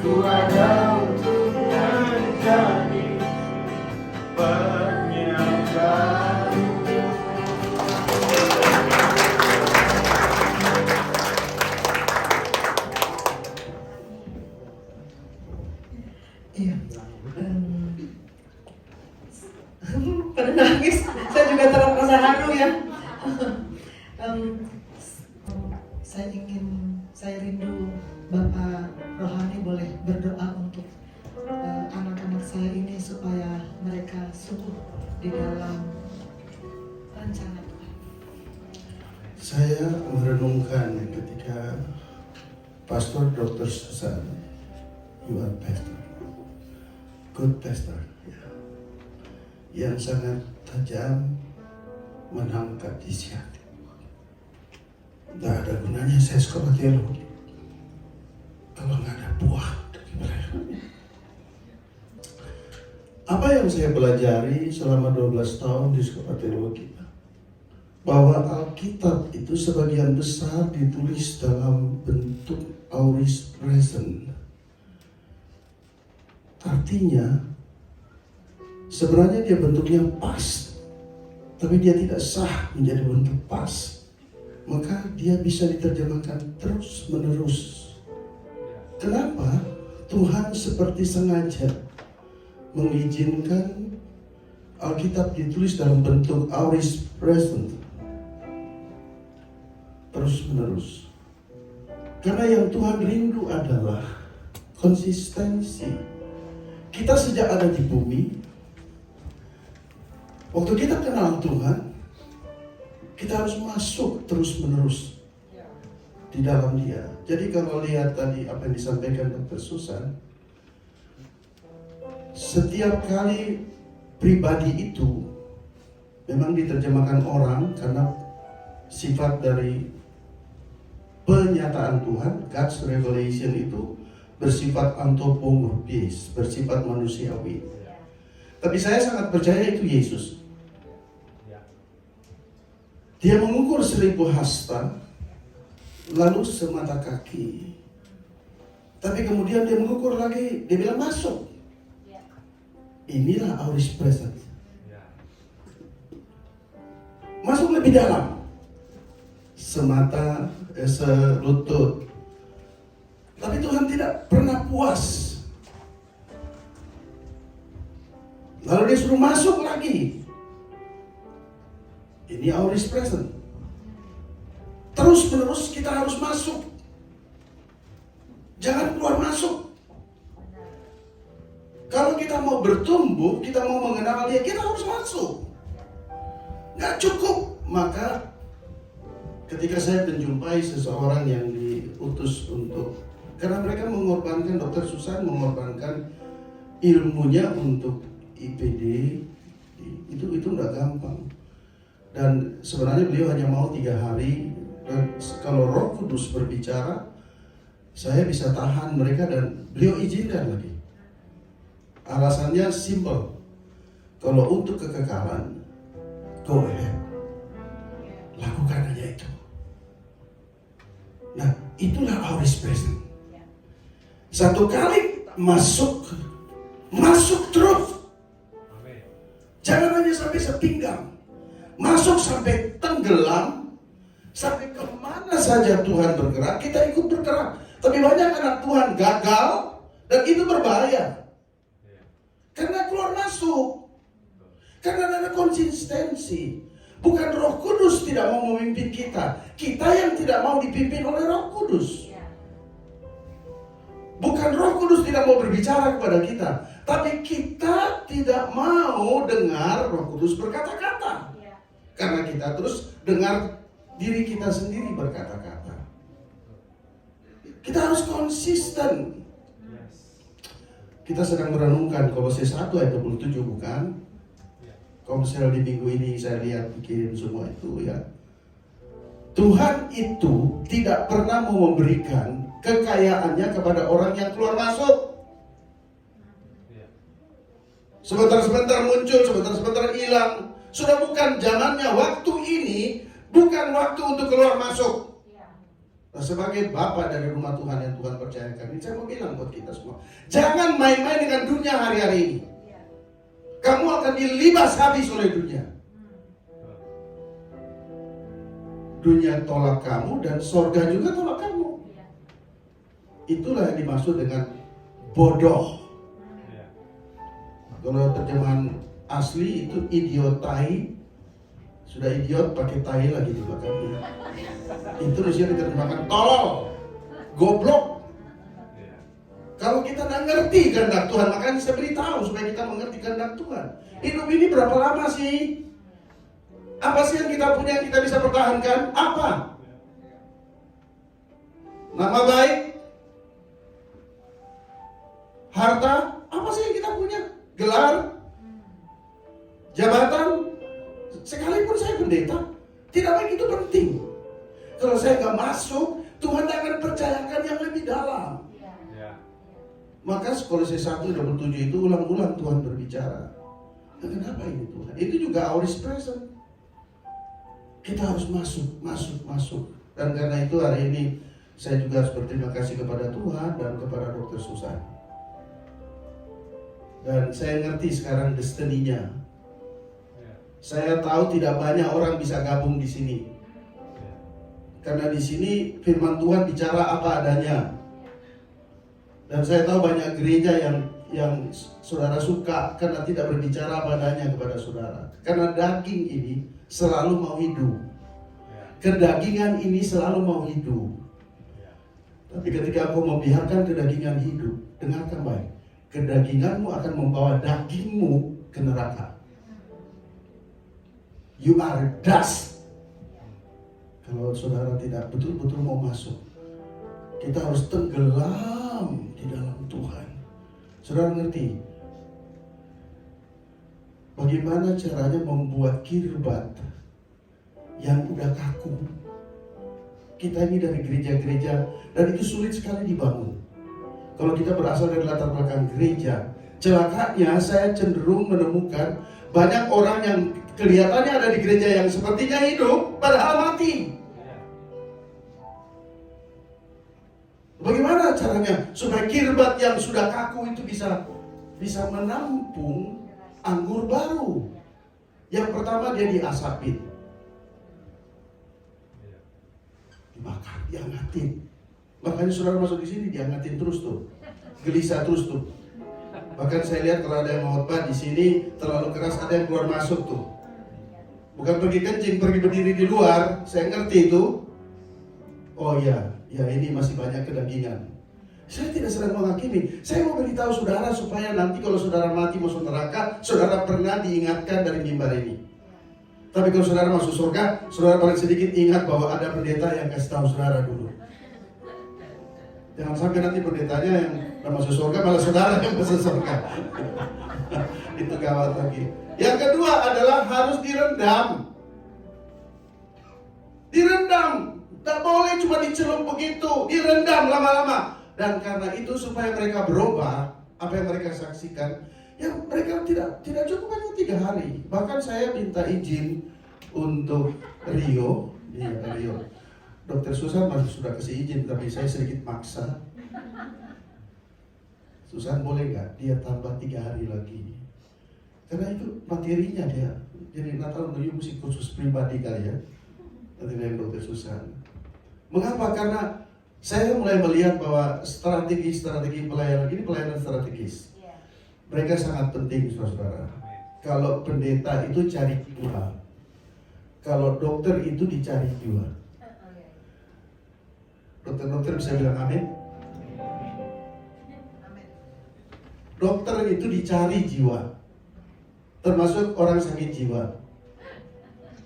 Ku ada untuk menjadi penyembah. Iya. Pada nangis, saya juga terasa haru ya. Saya rindu Bapak Rohani boleh berdoa untuk anak-anak saya ini supaya mereka sungguh di dalam rencana Tuhan. Saya merenungkan ketika Pastor Dr. Susan, you are pastor, good pastor, yang sangat tajam menangkap isi hati. Tidak ada gunanya saya sekolah teologi kalau nggak ada buah dari mereka. Apa yang saya pelajari selama 12 tahun di sekolah teologi? Bahwa Alkitab itu sebagian besar ditulis dalam bentuk aorist present. Artinya, sebenarnya dia bentuknya pas, tapi dia tidak sah menjadi bentuk pas. Maka dia bisa diterjemahkan terus menerus. Kenapa? Tuhan seperti sengaja mengizinkan Alkitab ditulis dalam bentuk aorist present terus menerus. Karena yang Tuhan rindu adalah konsistensi. Kita sejak ada di bumi, waktu kita kenal Tuhan, kita harus masuk terus menerus di dalam Dia. Jadi kalau lihat tadi apa yang disampaikan Dr. Susan, setiap kali pribadi itu memang diterjemahkan orang karena sifat dari penyataan Tuhan, God's revelation itu bersifat antropomorfis, bersifat manusiawi. Tapi saya sangat percaya itu Yesus. Dia mengukur 1000 hasta, lalu semata kaki. Tapi kemudian dia mengukur lagi, dia bilang masuk. Inilah aorist present. Masuk lebih dalam. Semata, selutut. Tapi Tuhan tidak pernah puas. Lalu dia suruh masuk lagi. Ini aorist present. Terus menerus kita harus masuk. Jangan keluar masuk. Kalau kita mau bertumbuh, kita mau mengenal Dia, kita harus masuk. Nggak cukup. Maka ketika saya menjumpai seseorang yang diutus untuk, karena mereka mengorbankan, Dr. Susan mengorbankan ilmunya untuk IPD, itu nggak gampang. Dan sebenarnya beliau hanya mau 3 hari. Dan kalau Roh Kudus berbicara, saya bisa tahan mereka dan beliau izinkan lagi. Alasannya simple. Kalau untuk kekekalan, go ahead. Lakukan aja itu. Nah, itulah aorist present. Satu kali masuk terus. Jangan hanya sampai sepinggang. Masuk sampai tenggelam. Sampai kemana saja Tuhan bergerak, kita ikut bergerak. Tapi banyak anak Tuhan gagal, dan itu berbahaya. Karena keluar masuk. Karena ada konsistensi. Bukan Roh Kudus tidak mau memimpin kita. Kita yang tidak mau dipimpin oleh Roh Kudus. Bukan Roh Kudus tidak mau berbicara kepada kita. Tapi kita tidak mau dengar Roh Kudus berkata-kata. Karena kita terus dengar diri kita sendiri berkata-kata. Kita harus konsisten. Kita sedang merenungkan Kolose 1 ayat 27, bukan? Komsel di minggu ini saya lihat dikirim semua itu ya. Tuhan itu tidak pernah mau memberikan kekayaannya kepada orang yang keluar masuk. Sebentar-sebentar muncul, sebentar-sebentar hilang. Sudah bukan zamannya. Waktu ini bukan waktu untuk keluar masuk. Nah, sebagai bapak dari rumah Tuhan yang Tuhan percayakan ini, saya mau bilang buat kita semua, jangan main-main dengan dunia hari-hari ini. Kamu akan dilibas habis oleh dunia. Dunia tolak kamu dan sorga juga tolak kamu. Itulah yang dimaksud dengan bodoh. Kalau terjemahan asli itu idiotai. Sudah idiot pakai tai lagi di belakangnya. Itu harusnya diterjemahkan tolol, goblok. Kalau kita nggak ngerti kehendak Tuhan, makanya saya beritahu supaya kita mengerti kehendak Tuhan. Hidup ini berapa lama sih? Apa sih yang kita punya yang kita bisa pertahankan? Apa? Nama baik? Harta? Apa sih yang kita punya? Gelar? Jabatan? Sekalipun saya pendeta, tidak baik itu penting. Kalau saya saya nggak masuk, Tuhan akan percayakan yang lebih dalam. Maka Kolose 1:27 itu ulang-ulang Tuhan berbicara. Nah, kenapa ini Tuhan? Itu juga our is present. Kita harus masuk. Dan karena itu hari ini saya juga harus berterima kasih kepada Tuhan dan kepada Dr. Susan. Dan saya ngerti sekarang destiny-nya. Saya tahu tidak banyak orang bisa gabung di sini. Karena di sini firman Tuhan bicara apa adanya. Dan saya tahu banyak gereja yang saudara suka karena tidak berbicara apa adanya kepada saudara. Karena daging ini selalu mau hidup. Kedagingan ini selalu mau hidup. Tapi ketika kau membiarkan kedagingan hidup, dengarkan baik. Kedaginganmu akan membawa dagingmu ke neraka. You are dust. Kalau saudara tidak betul-betul mau masuk, kita harus tenggelam di dalam Tuhan. Saudara ngerti? Bagaimana caranya membuat kirbat yang udah kaku? Kita ini dari gereja-gereja, dan itu sulit sekali dibangun. Kalau kita berasal dari latar belakang gereja, celakanya saya cenderung menemukan banyak orang yang kelihatannya ada di gereja yang sepertinya hidup, padahal mati. Bagaimana caranya supaya kirbat yang sudah kaku itu bisa menampung anggur baru? Yang pertama dia diasapin, dibakar, dihangatin. Makanya saudara masuk di sini dihangatin terus tuh, gelisah terus tuh. Bahkan saya lihat kalau ada yang mau khotbah di sini terlalu keras, ada yang keluar masuk tuh. Bukan pergi kencing, pergi berdiri di luar. Saya ngerti itu. Oh ya ini masih banyak kedagingan. Saya tidak sedang menghakimi. Saya mau beritahu saudara supaya nanti kalau saudara mati masuk neraka, saudara pernah diingatkan dari mimbar ini. Tapi kalau saudara masuk surga, saudara paling sedikit ingat bahwa ada pendeta yang kasih tahu saudara dulu. Jangan sampai nanti pendetanya yang masuk surga malah saudara yang masuk surga. Itu gawat lagi. Yang kedua adalah harus direndam. Direndam. Tak boleh cuma dicelup begitu. Direndam lama-lama. Dan karena itu supaya mereka berubah, apa yang mereka saksikan, yang mereka tidak cukup hanya 3 hari. Bahkan saya minta izin untuk Rio. Iya, Rio. Dr. Susan masih sudah kasih izin, tapi saya sedikit maksa. Susan boleh nggak dia tambah 3 hari lagi? Karena itu materinya dia. Jadi Natal New mesti khusus pribadi kali ya. Nanti dengan Dr. Susan. Mengapa? Karena saya mulai melihat bahwa strategi pelayanan ini pelayanan strategis. Mereka sangat penting, saudara. Kalau pendeta itu cari jiwa, kalau dokter itu dicari jiwa. Dokter bisa bilang amin? Dokter itu dicari jiwa, termasuk orang sakit jiwa,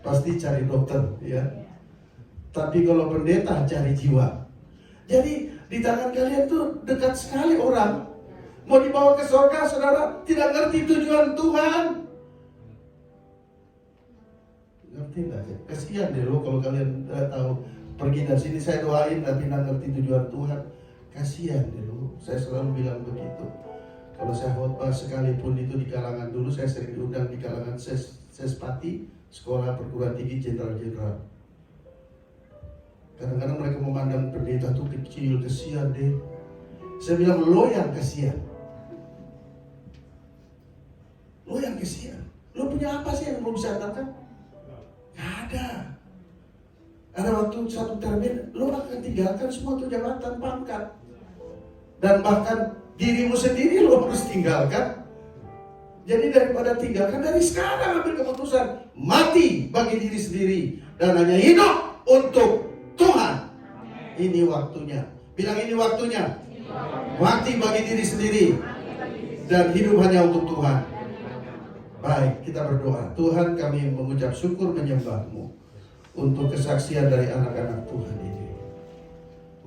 pasti cari dokter, ya. Tapi kalau pendeta cari jiwa. Jadi di tangan kalian tuh dekat sekali orang. Mau dibawa ke surga, saudara tidak ngerti tujuan Tuhan. Ngerti nggak? Kasihan deh lo kalau kalian tahu. Pergi dari sini saya doain tapi nggak ngerti tujuan Tuhan. Kasihan dulu. Saya selalu bilang begitu. Kalau saya khotbah sekalipun itu di kalangan, dulu saya sering diundang di kalangan Sespati, Sekolah Perguruan Tinggi Jenderal-Jenderal. Kadang-kadang mereka memandang pendeta itu kecil, kasihan deh. Saya bilang lo yang kasihan. Lo yang kasihan. Lo punya apa sih yang lo bisa katakan? Gak ada. Ada waktu satu termin, lo akan tinggalkan semua tuh jabatan pangkat. Dan bahkan dirimu sendiri lo harus tinggalkan. Jadi daripada tinggalkan, dari sekarang ambil keputusan. Mati bagi diri sendiri. Dan hanya hidup untuk Tuhan. Ini waktunya. Bilang ini waktunya. Mati bagi diri sendiri. Dan hidup hanya untuk Tuhan. Baik, kita berdoa. Tuhan, kami mengucap syukur menyembah-Mu untuk kesaksian dari anak-anak Tuhan ini.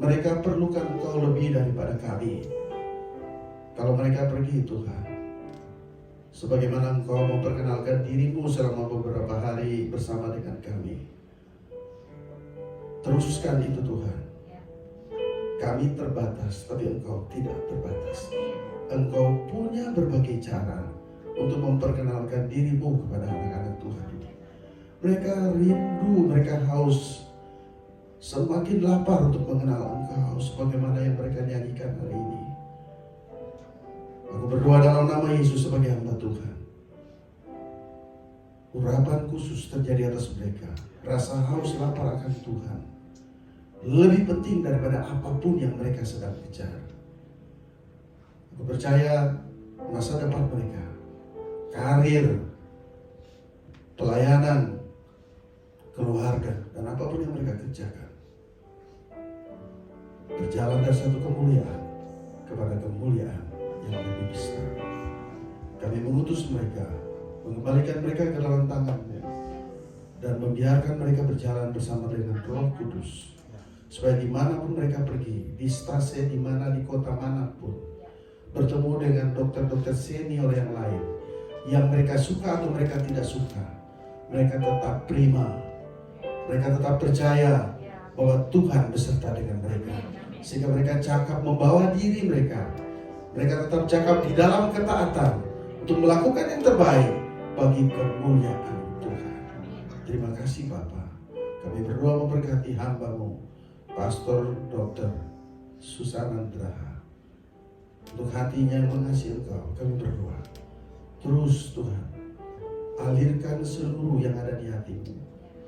Mereka perlukan Engkau lebih daripada kami. Kalau mereka pergi, Tuhan, sebagaimana Engkau memperkenalkan diri-Mu selama beberapa hari bersama dengan kami, Teruskan itu Tuhan. Kami terbatas, tapi Engkau tidak terbatas. Engkau punya berbagai cara untuk memperkenalkan dirimu kepada anak-anak Tuhan ini. Mereka rindu, mereka haus, semakin lapar untuk mengenal Engkau sebagaimana yang mereka nyanyikan hari ini. Aku berdoa dalam nama Yesus sebagai hamba Tuhan. Urapan khusus terjadi atas mereka. Rasa haus lapar akan Tuhan lebih penting daripada apapun yang mereka sedang kejar. Aku percaya masa depan mereka, karir, pelayanan, keluarga, dan apapun yang mereka kerjakan berjalan dari satu kemuliaan kepada kemuliaan yang lebih besar. Kami mengutus mereka, mengembalikan mereka ke dalam tangan-Mu, dan membiarkan mereka berjalan bersama dengan Roh Kudus, supaya dimanapun mereka pergi, di stasiun di mana, di kota manapun, bertemu dengan dokter-dokter senior yang lain, yang mereka suka atau mereka tidak suka, mereka tetap prima, mereka tetap percaya bahwa Tuhan beserta dengan mereka, sehingga mereka cakap membawa diri mereka tetap cakap di dalam ketaatan untuk melakukan yang terbaik bagi kemuliaan Tuhan. Terima kasih Bapa. Kami berdoa memberkati hamba-Mu, Pastor Dr. Susanandraha, untuk hatinya yang mengasihi Engkau. Kami berdoa terus Tuhan, alirkan seluruh yang ada di hati-Mu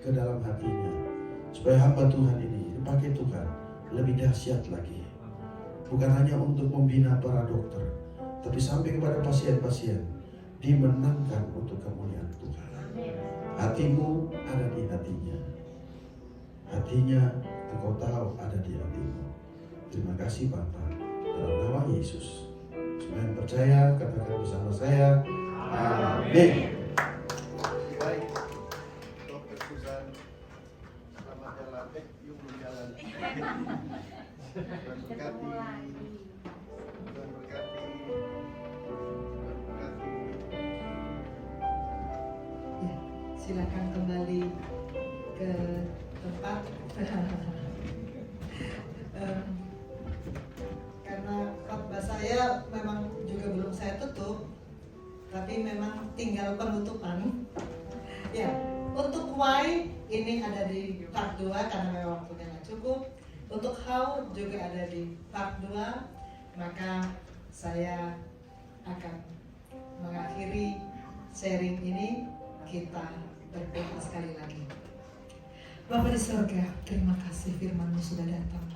ke dalam hatinya, supaya hamba Tuhan ini dipakai Tuhan lebih dahsyat lagi, bukan hanya untuk membina para dokter, tapi sampai kepada pasien-pasien, dimenangkan untuk kemuliaan Tuhan. Hati-Mu ada di hatinya, hatinya Engkau tahu ada di hati-Mu. Terima kasih Bapa, dalam nama Yesus. Semua yang percaya katakan bersama saya, amin. Baik, Dokter Susan, selamat jalan. Yuk belum jalan. Tuhan berkati. Tuhan berkati. Tuhan berkati. Ya, silakan kembali ke tempat. Karena khotbah saya memang juga belum saya tutup, tapi memang tinggal penutupan. Ya, untuk why ini ada di part 2 karena memang waktunya nggak cukup. Untuk how juga ada di part 2, maka saya akan mengakhiri sharing ini. Kita berdoa sekali lagi. Bapa di surga, terima kasih firman-Mu sudah datang.